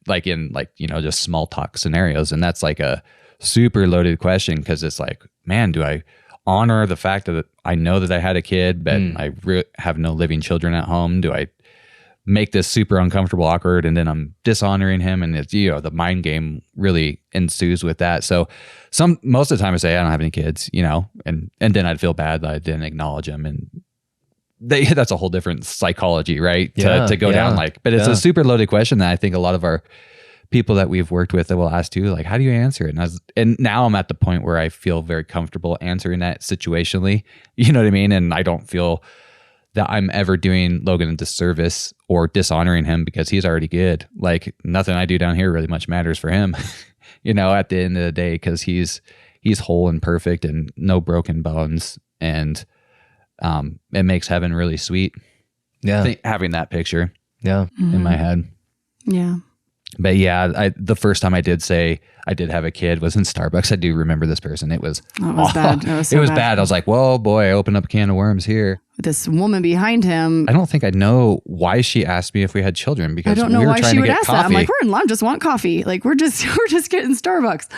Speaker 7: like in, like, just small talk scenarios. And that's like a super loaded question, because it's like, man, do I honor the fact that I know that I had a kid, but I have no living children at home? Do I make this super uncomfortable, awkward, and then I'm dishonoring him? And it's, the mind game really ensues with that. So most of the time I say I don't have any kids, and then I'd feel bad that I didn't acknowledge them. And that's a whole different psychology, right? To go down, like, but it's a super loaded question that I think a lot of our people that we've worked with that will ask too, like, how do you answer it? And now I'm at the point where I feel very comfortable answering that situationally, you know what I mean? And I don't feel that I'm ever doing Logan a disservice or dishonoring him, because he's already good. Like, nothing I do down here really much matters for him, at the end of the day, because he's whole and perfect and no broken bones. And it makes heaven really sweet. Yeah. Having that picture. Yeah. In my head.
Speaker 6: Yeah.
Speaker 7: But yeah, the first time I did say I did have a kid was in Starbucks. I do remember this person. It was
Speaker 6: bad. It was
Speaker 7: bad. I was like, whoa, boy, I opened up a can of worms here.
Speaker 6: This woman behind him.
Speaker 7: I don't think I know why she asked me if we had children, because
Speaker 6: I don't know
Speaker 7: we were
Speaker 6: why
Speaker 7: trying
Speaker 6: she
Speaker 7: to
Speaker 6: would
Speaker 7: get
Speaker 6: ask
Speaker 7: coffee.
Speaker 6: that. I'm like, we're in line, just want coffee. Like, we're just getting Starbucks.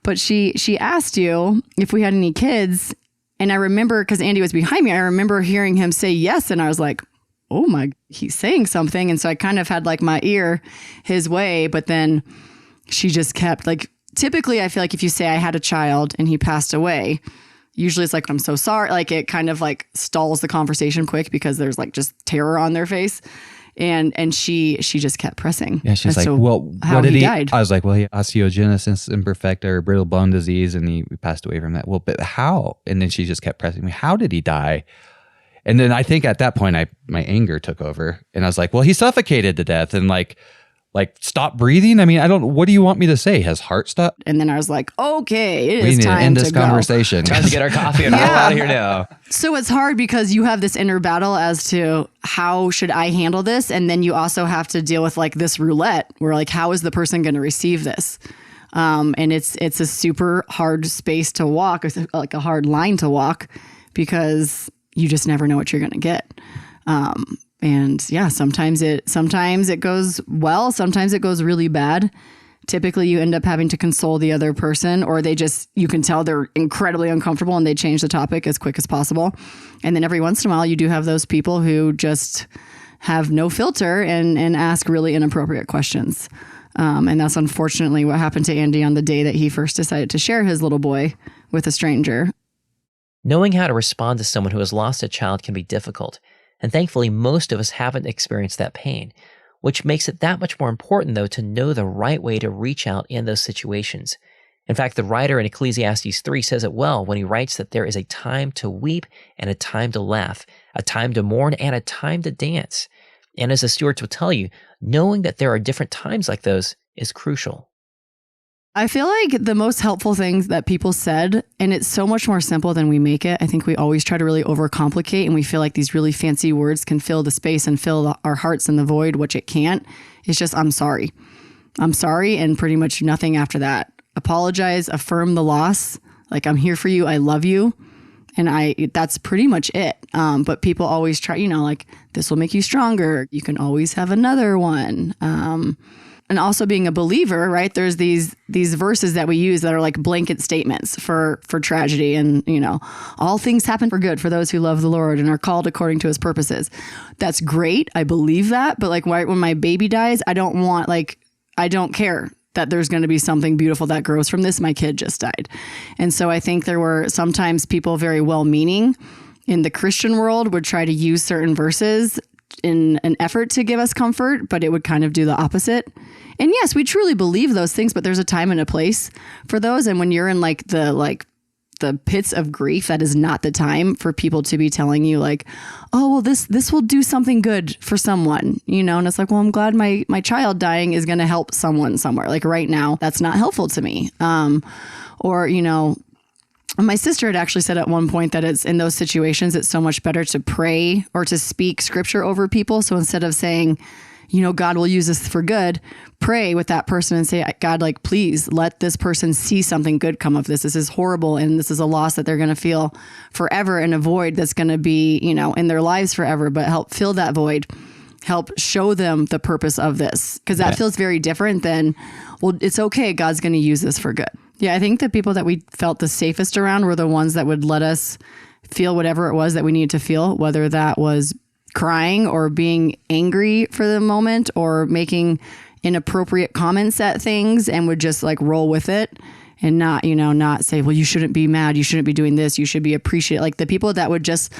Speaker 6: But she asked you if we had any kids. And I remember, because Andy was behind me, I remember hearing him say yes. And I was like, oh my, he's saying something. And so I kind of had like my ear his way, but then she just kept, like, typically I feel like if you say I had a child and he passed away, usually it's like, I'm so sorry. Like, it kind of like stalls the conversation quick, because there's like just terror on their face. And she just kept pressing.
Speaker 7: Yeah, she's like, well,
Speaker 6: how
Speaker 7: what did he
Speaker 6: died.
Speaker 7: I was like, well, he had osteogenesis imperfecta, or brittle bone disease, and he passed away from that. Well, but how? And then she just kept pressing me. How did he die? And then I think at that point, my anger took over, and I was like, well, he suffocated to death, and like stop breathing. I mean, what do you want me to say? His heart stopped?
Speaker 6: And then I was like, okay, it
Speaker 7: we
Speaker 6: is
Speaker 7: need
Speaker 6: time
Speaker 7: to end
Speaker 6: to
Speaker 7: this
Speaker 6: go.
Speaker 7: conversation.
Speaker 8: Time to get our coffee and roll out of here now.
Speaker 6: So it's hard because you have this inner battle as to how should I handle this? And then you also have to deal with like this roulette where like, how is the person going to receive this? And it's a super hard space to walk, like a hard line to walk, because you just never know what you're going to get. And yeah, sometimes it goes well, sometimes it goes really bad. Typically you end up having to console the other person, or you can tell they're incredibly uncomfortable and they change the topic as quick as possible. And then every once in a while you do have those people who just have no filter and ask really inappropriate questions. And that's unfortunately what happened to Andy on the day that he first decided to share his little boy with a stranger.
Speaker 4: Knowing how to respond to someone who has lost a child can be difficult. And thankfully, most of us haven't experienced that pain, which makes it that much more important, though, to know the right way to reach out in those situations. In fact, the writer in Ecclesiastes 3 says it well when he writes that there is a time to weep and a time to laugh, a time to mourn and a time to dance. And as the Stewarts will tell you, knowing that there are different times like those is crucial.
Speaker 6: I feel like the most helpful things that people said, and it's so much more simple than we make it. I think we always try to really overcomplicate, and we feel like these really fancy words can fill the space and fill our hearts in the void, which it can't. It's just, I'm sorry. I'm sorry, and pretty much nothing after that. Apologize, affirm the loss. Like, I'm here for you. I love you. And that's pretty much it. But people always try, like, this will make you stronger. You can always have another one. And also being a believer, right? There's these verses that we use that are like blanket statements for tragedy. And, all things happen for good for those who love the Lord and are called according to his purposes. That's great. I believe that. But like when my baby dies, I don't care that there's going to be something beautiful that grows from this. My kid just died. And so I think there were sometimes people very well-meaning in the Christian world would try to use certain verses in an effort to give us comfort, but it would kind of do the opposite. And yes, we truly believe those things, but there's a time and a place for those. And when you're in the pits of grief, that is not the time for people to be telling you like, oh, well, this will do something good for someone, and it's like, well, I'm glad my child dying is going to help someone somewhere. Like right now, that's not helpful to me. My sister had actually said at one point that it's in those situations, it's so much better to pray or to speak scripture over people. So instead of saying, God will use this for good, pray with that person and say, God, like, please let this person see something good come of this. This is horrible. And this is a loss that they're going to feel forever and a void that's going to be, in their lives forever, but help fill that void, help show them the purpose of this. Cause that feels very different than, well, it's okay. God's going to use this for good. Yeah. I think the people that we felt the safest around were the ones that would let us feel whatever it was that we needed to feel, whether that was crying or being angry for the moment or making inappropriate comments at things, and would just like roll with it and not say, well, you shouldn't be mad. You shouldn't be doing this. You should be appreciated. Like the people that would just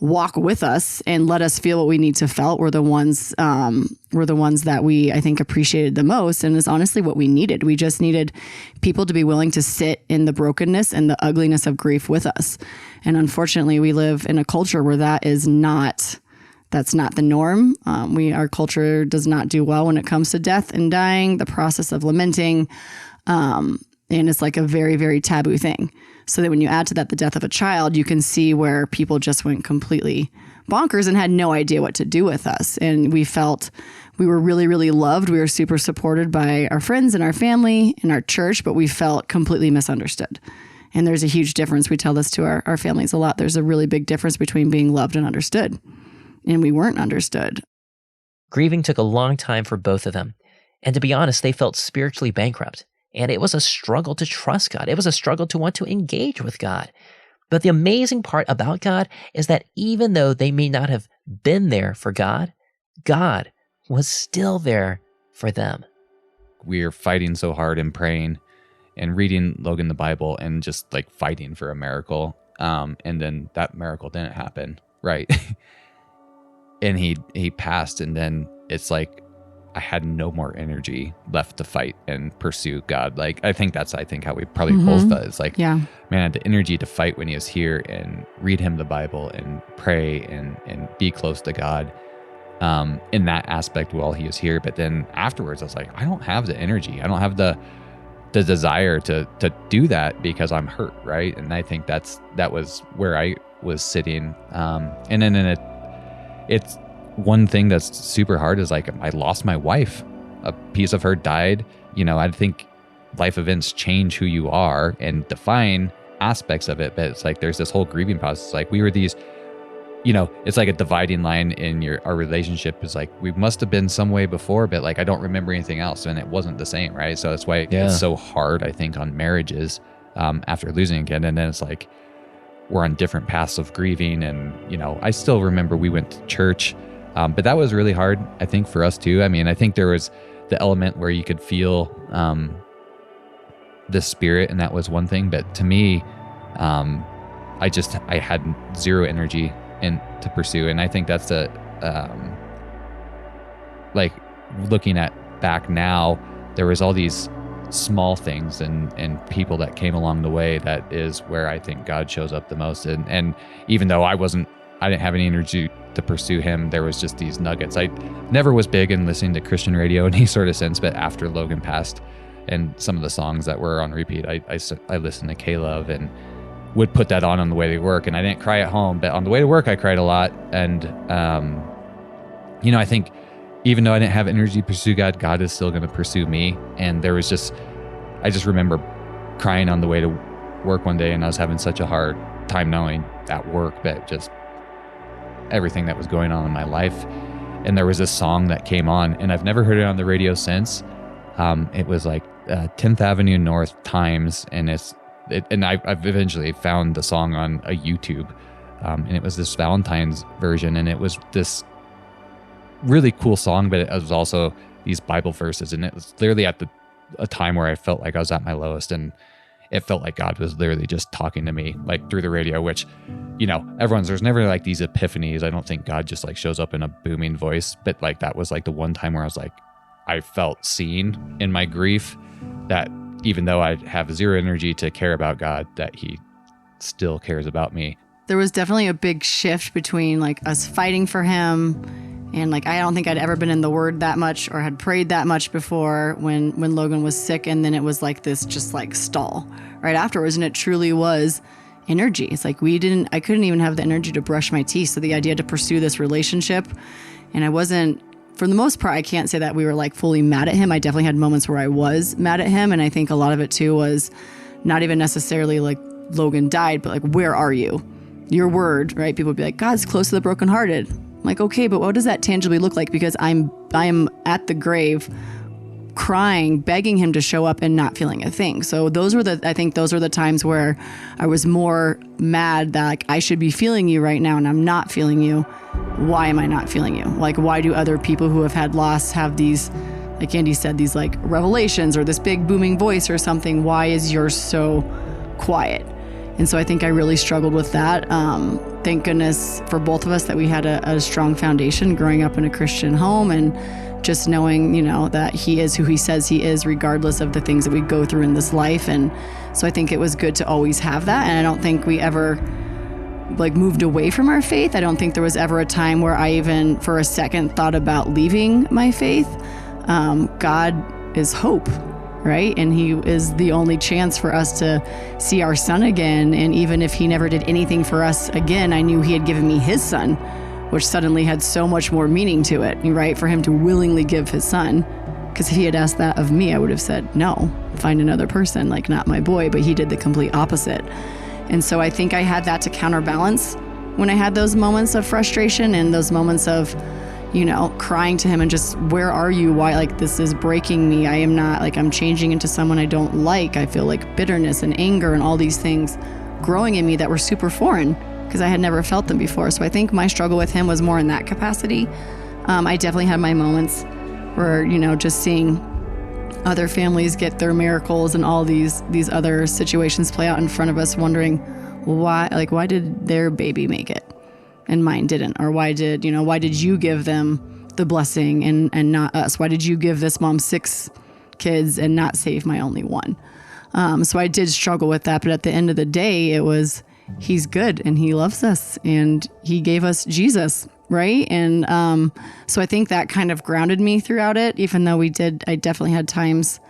Speaker 6: walk with us and let us feel what we need to felt were the ones that we, I think, appreciated the most. And it's honestly what we needed. We just needed people to be willing to sit in the brokenness and the ugliness of grief with us. And unfortunately, we live in a culture where that's not the norm. Our culture does not do well when it comes to death and dying, the process of lamenting. And it's like a very, very taboo thing. So that when you add to that the death of a child, you can see where people just went completely bonkers and had no idea what to do with us. And we felt we were really, really loved. We were super supported by our friends and our family and our church, but we felt completely misunderstood. And there's a huge difference. We tell this to our families a lot. There's a really big difference between being loved and understood. And we weren't understood.
Speaker 4: Grieving took a long time for both of them. And to be honest, they felt spiritually bankrupt. And it was a struggle to trust God. It was a struggle to want to engage with God. But the amazing part about God is that even though they may not have been there for God, God was still there for them.
Speaker 7: We are fighting so hard and praying and reading Logan the Bible and just like fighting for a miracle. And then that miracle didn't happen, right? And he passed, and then it's like I had no more energy left to fight and pursue God. Like, I think how we probably both felt. It's like, man, I had the energy to fight when he was here and read him the Bible and pray and be close to God in that aspect while he was here. But then afterwards, I was like, I don't have the energy. I don't have the desire to do that because I'm hurt, right? And I think that was where I was sitting. And then it's one thing that's super hard is like, I lost my wife. A piece of her died. I think life events change who you are and define aspects of it, but it's like there's this whole grieving process. It's like we were these, it's like a dividing line in our relationship. Is like we must have been some way before, but like I don't remember anything else, and it wasn't the same, right? So that's why it's so hard, I think, on marriages after losing again. And then it's like we're on different paths of grieving, and I still remember we went to church. But that was really hard, I think, for us too. I mean, I think there was the element where you could feel the Spirit, and that was one thing. But to me, I had zero energy to pursue. And I think that's like looking back now, there was all these small things and people that came along the way. That is where I think God shows up the most. And even though I didn't have any energy to pursue him, there was just these nuggets. I never was big in listening to Christian radio in any sort of sense, but after Logan passed and some of the songs that were on repeat, I listened to K-Love and would put that on the way to work. And I didn't cry at home, but on the way to work, I cried a lot. And, I think even though I didn't have energy to pursue God, God is still going to pursue me. And there was I just remember crying on the way to work one day, and I was having such a hard time knowing at work, but just everything that was going on in my life. And there was this song that came on, and I've never heard it on the radio since. It was like 10th Avenue North Times, and I've eventually found the song on a YouTube, and it was this Valentine's version, and it was this really cool song, but it was also these Bible verses, and it was literally at a time where I felt like I was at my lowest, and it felt like God was literally just talking to me like through the radio, which, there's never like these epiphanies. I don't think God just like shows up in a booming voice, but like that was like the one time where I was like, I felt seen in my grief, that even though I have zero energy to care about God, that he still cares about me.
Speaker 6: There was definitely a big shift between like us fighting for him, and like I don't think I'd ever been in the Word that much or had prayed that much before when Logan was sick, and then it was like this just like stall right afterwards, and it truly was energy. It's like I couldn't even have the energy to brush my teeth. So the idea to pursue this relationship, and I wasn't, for the most part, I can't say that we were like fully mad at him. I definitely had moments where I was mad at him, and I think a lot of it too was not even necessarily like Logan died, but like, where are you? Your word, right? People would be like, God's close to the brokenhearted. I'm like, okay, but what does that tangibly look like? Because I'm at the grave crying, begging him to show up and not feeling a thing. So I think those are the times where I was more mad that like, I should be feeling you right now and I'm not feeling you. Why am I not feeling you? Like, why do other people who have had loss have these, like Andy said, these like revelations or this big booming voice or something? Why is yours so quiet? And so I think I really struggled with that. Thank goodness for both of us that we had a strong foundation growing up in a Christian home, and just knowing, that he is who he says he is, regardless of the things that we go through in this life. And so I think it was good to always have that. And I don't think we ever like moved away from our faith. I don't think there was ever a time where I even for a second thought about leaving my faith. God is hope. Right? And he is the only chance for us to see our son again. And even if he never did anything for us again, I knew he had given me his son, which suddenly had so much more meaning to it, right? For him to willingly give his son. Because if he had asked that of me, I would have said, no, find another person, like not my boy. But he did the complete opposite. And so I think I had that to counterbalance when I had those moments of frustration and those moments of, crying to him and just, where are you? Why, like, this is breaking me. I am not, like, I'm changing into someone I don't like. I feel like bitterness and anger and all these things growing in me that were super foreign because I had never felt them before. So I think my struggle with him was more in that capacity. I definitely had my moments where, just seeing other families get their miracles and all these other situations play out in front of us, wondering why did their baby make it and mine didn't? Or why did you give them the blessing and not us? Why did you give this mom 6 kids and not save my only one? So I did struggle with that. But at the end of the day, it was, he's good and he loves us and he gave us Jesus. Right. And so I think that kind of grounded me throughout it, even though I definitely had times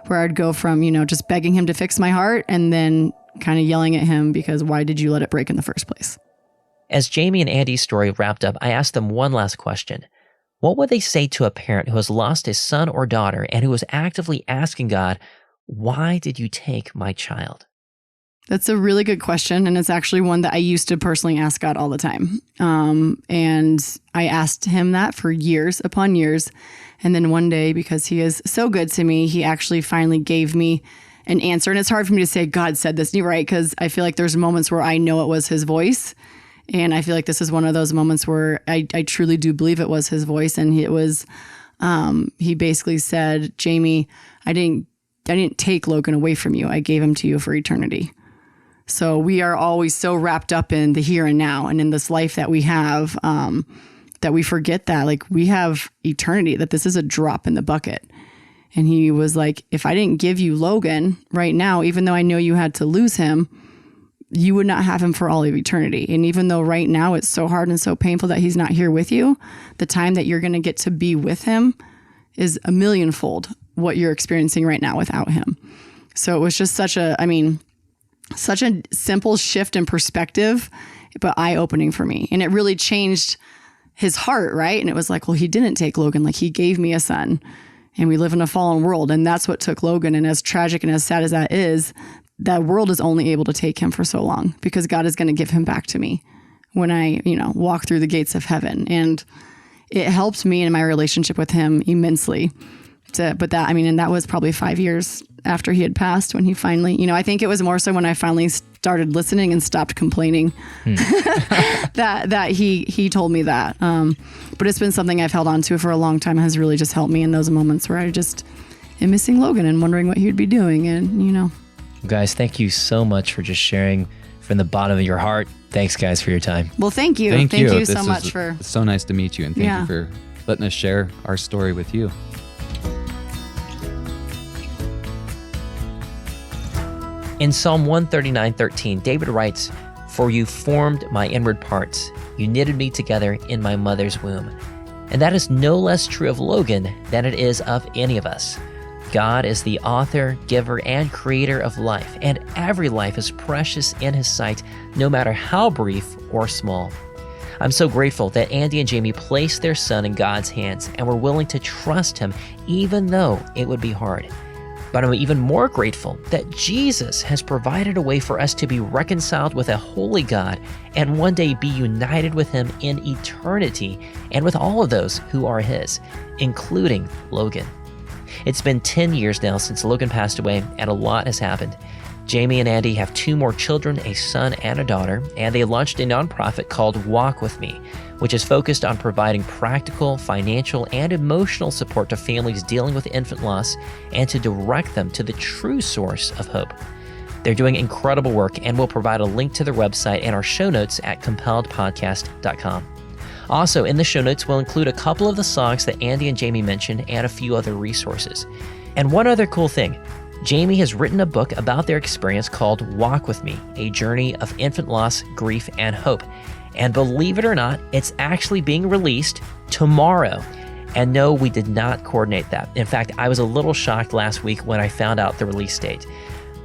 Speaker 6: where I'd go from, just begging him to fix my heart and then kind of yelling at him because why did you let it break in the first place?
Speaker 4: As Jamie and Andy's story wrapped up, I asked them one last question. What would they say to a parent who has lost his son or daughter and who is actively asking God, why did you take my child?
Speaker 6: That's a really good question. And it's actually one that I used to personally ask God all the time. And I asked him that for years upon years. And then one day, because he is so good to me, he actually finally gave me an answer. And it's hard for me to say, God said this, right? Because I feel like there's moments where I know it was his voice. And I feel like this is one of those moments where I truly do believe it was his voice. And it was, he basically said, Jamie, I didn't take Logan away from you. I gave him to you for eternity. So we are always so wrapped up in the here and now and in this life that we have, that we forget that like we have eternity, that this is a drop in the bucket. And he was like, if I didn't give you Logan right now, even though I know you had to lose him, you would not have him for all of eternity. And even though right now it's so hard and so painful that he's not here with you, the time that you're going to get to be with him is a millionfold what you're experiencing right now without him. So it was just such a simple shift in perspective, but eye-opening for me. And it really changed his heart, right? And it was like, well, he didn't take Logan. Like, he gave me a son. And we live in a fallen world. And that's what took Logan. And as tragic and as sad as that is, that world is only able to take him for so long because God is going to give him back to me when I, walk through the gates of heaven. And it helped me in my relationship with him immensely. And that was probably 5 years after he had passed when he finally, I think it was more so when I finally started listening and stopped complaining that he told me that. But it's been something I've held on to for a long time, has really just helped me in those moments where I just am missing Logan and wondering what he'd be doing. And,
Speaker 8: Guys, thank you so much for just sharing from the bottom of your heart. Thanks, guys, for your time.
Speaker 6: Well, thank you. Thank you so much for...
Speaker 7: It's so nice to meet you, and thank you for letting us share our story with you.
Speaker 4: In Psalm 139:13, David writes, "For you formed my inward parts. You knitted me together in my mother's womb." And that is no less true of Logan than it is of any of us. God is the author, giver, and creator of life, and every life is precious in his sight, no matter how brief or small. I'm so grateful that Andy and Jamie placed their son in God's hands and were willing to trust him, even though it would be hard. But I'm even more grateful that Jesus has provided a way for us to be reconciled with a holy God and one day be united with him in eternity and with all of those who are his, including Logan. It's been 10 years now since Logan passed away, and a lot has happened. Jamie and Andy have 2 more children, a son and a daughter, and they launched a nonprofit called Walk With Me, which is focused on providing practical, financial, and emotional support to families dealing with infant loss and to direct them to the true source of hope. They're doing incredible work, and we'll provide a link to their website and our show notes at compelledpodcast.com. Also, in the show notes, we'll include a couple of the songs that Andy and Jamie mentioned and a few other resources. And one other cool thing, Jamie has written a book about their experience called Walk With Me, a journey of infant loss, grief, and hope. And believe it or not, it's actually being released tomorrow. And no, we did not coordinate that. In fact, I was a little shocked last week when I found out the release date.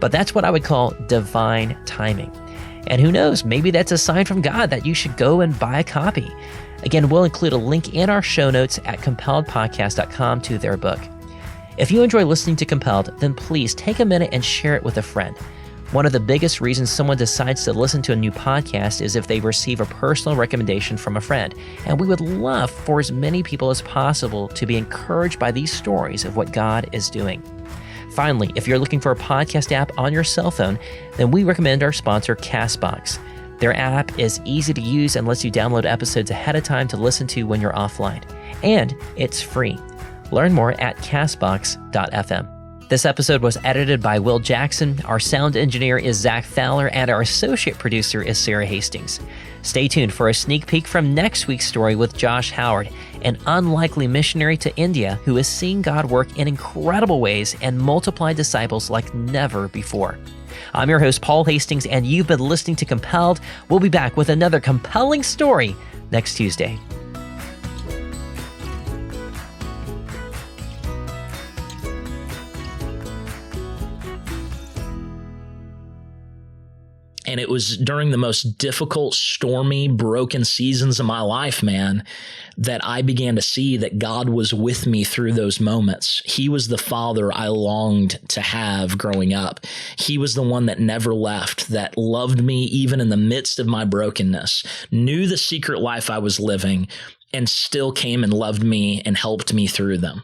Speaker 4: But that's what I would call divine timing. And who knows, maybe that's a sign from God that you should go and buy a copy. Again, we'll include a link in our show notes at compelledpodcast.com to their book. If you enjoy listening to Compelled, then please take a minute and share it with a friend. One of the biggest reasons someone decides to listen to a new podcast is if they receive a personal recommendation from a friend. And we would love for as many people as possible to be encouraged by these stories of what God is doing. Finally, if you're looking for a podcast app on your cell phone, then we recommend our sponsor, CastBox. Their app is easy to use and lets you download episodes ahead of time to listen to when you're offline. And it's free. Learn more at castbox.fm. This episode was edited by Will Jackson. Our sound engineer is Zach Fowler, and our associate producer is Sarah Hastings. Stay tuned for a sneak peek from next week's story with Josh Howard, an unlikely missionary to India who is seeing God work in incredible ways and multiply disciples like never before. I'm your host, Paul Hastings, and you've been listening to Compelled. We'll be back with another compelling story next Tuesday.
Speaker 12: And it was during the most difficult, stormy, broken seasons of my life, man, that I began to see that God was with me through those moments. He was the father I longed to have growing up. He was the one that never left, that loved me even in the midst of my brokenness, knew the secret life I was living, and still came and loved me and helped me through them.